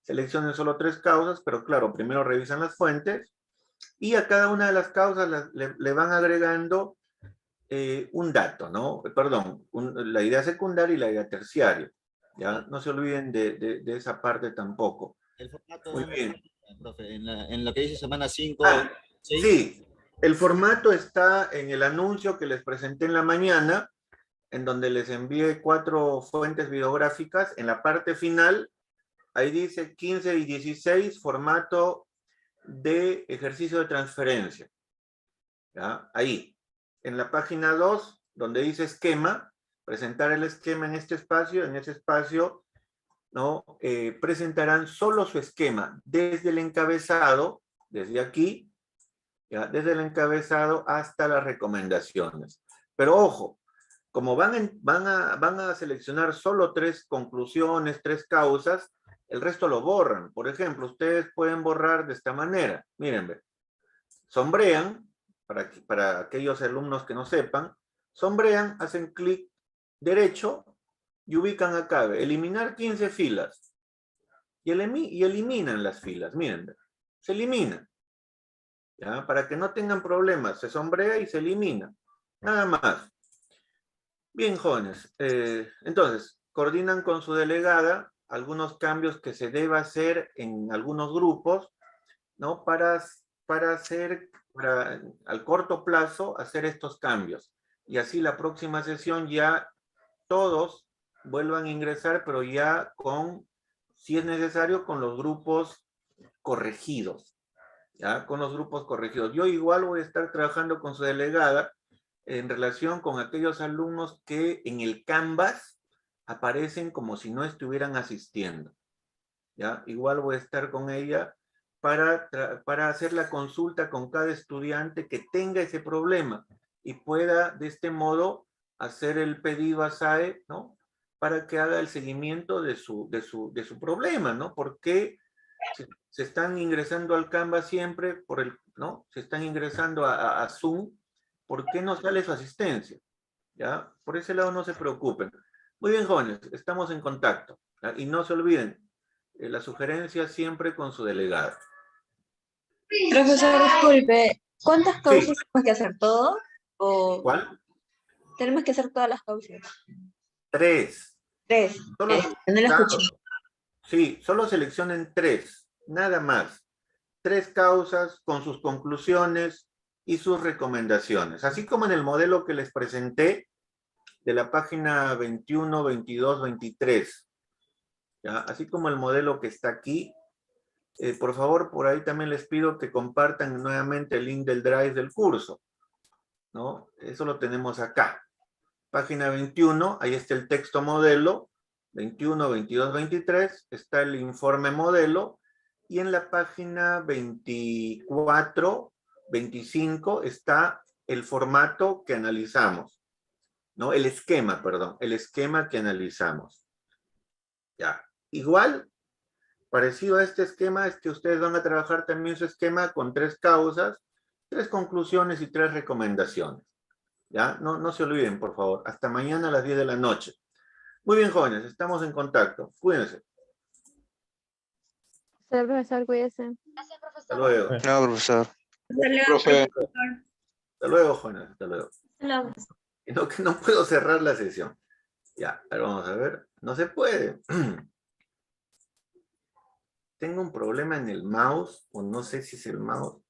Seleccionen solo 3 causas, pero claro, primero revisan las fuentes y a cada una de las causas le van agregando un dato, ¿no? Perdón, la idea secundaria y la idea terciaria. ¿Ya? No se olviden de esa parte tampoco. El formato, muy bien. Profe, en lo que dice semana 5. Sí, el formato está en el anuncio que les presenté en la mañana, en donde les envié 4 fuentes videográficas. En la parte final, ahí dice 15 y 16, formato de ejercicio de transferencia. ¿Ya? Ahí. En la página 2, donde dice esquema, presentar el esquema en este espacio, ¿no? Presentarán solo su esquema, desde el encabezado, desde aquí, ¿ya? Desde el encabezado hasta las recomendaciones. Pero ojo, como van a seleccionar solo 3 conclusiones, 3 causas, el resto lo borran. Por ejemplo, ustedes pueden borrar de esta manera. Miren, sombrean, para aquellos alumnos que no sepan, sombrean, hacen clic derecho y ubican acá, eliminar 15 filas. Y eliminan las filas, miren, se eliminan. ¿Ya? Para que no tengan problemas, se sombrea y se elimina. Nada más. Bien, jóvenes. Entonces, coordinan con su delegada algunos cambios que se deba hacer en algunos grupos, ¿no? Para al corto plazo, hacer estos cambios. Y así la próxima sesión ya todos vuelvan a ingresar, pero ya con si es necesario, con los grupos corregidos. ¿Ya? Con los grupos corregidos. Yo igual voy a estar trabajando con su delegada en relación con aquellos alumnos que en el Canvas aparecen como si no estuvieran asistiendo. ¿Ya? Igual voy a estar con ella para hacer la consulta con cada estudiante que tenga ese problema y pueda de este modo hacer el pedido a SAE, ¿no? Para que haga el seguimiento de su problema, ¿no? Porque se están ingresando al Canvas siempre, ¿no? Se están ingresando a Zoom, ¿por qué no sale su asistencia? ¿Ya? Por ese lado no se preocupen. Muy bien, jóvenes, estamos en contacto. ¿Ya? Y no se olviden, la sugerencia siempre con su delegada. Profesor, disculpe, ¿cuántas causas Sí. tenemos que hacer? ¿Todo? ¿O ¿Cuál? tenemos que hacer todas las causas? 3. 3. Solo, No lo escuché. sí, solo seleccionen 3, nada más. 3 causas con sus conclusiones y sus recomendaciones. Así como en el modelo que les presenté de la página 21, 22, 23. ¿Ya? Así como el modelo que está aquí. Por favor, por ahí también les pido que compartan nuevamente el link del Drive del curso, ¿no? Eso lo tenemos acá. Página 21, ahí está el texto modelo, 21, 22, 23, está el informe modelo, y en la página 24, 25 está el formato que analizamos, ¿no? El esquema, perdón, el esquema que analizamos. Ya, igual, parecido a este esquema, es que ustedes van a trabajar también su esquema con 3 causas, 3 conclusiones y 3 recomendaciones. ¿Ya? No se olviden, por favor. Hasta mañana a las 10 de la noche. Muy bien, jóvenes, estamos en contacto. Cuídense. Sí, profesor, cuídese. Hasta luego. No, profesor. Profe, Hasta luego, jóvenes. Hasta luego. Y no, que no puedo cerrar la sesión. Ya, a ver, vamos a ver. No se puede. Tengo un problema en el mouse, o no sé si es el mouse.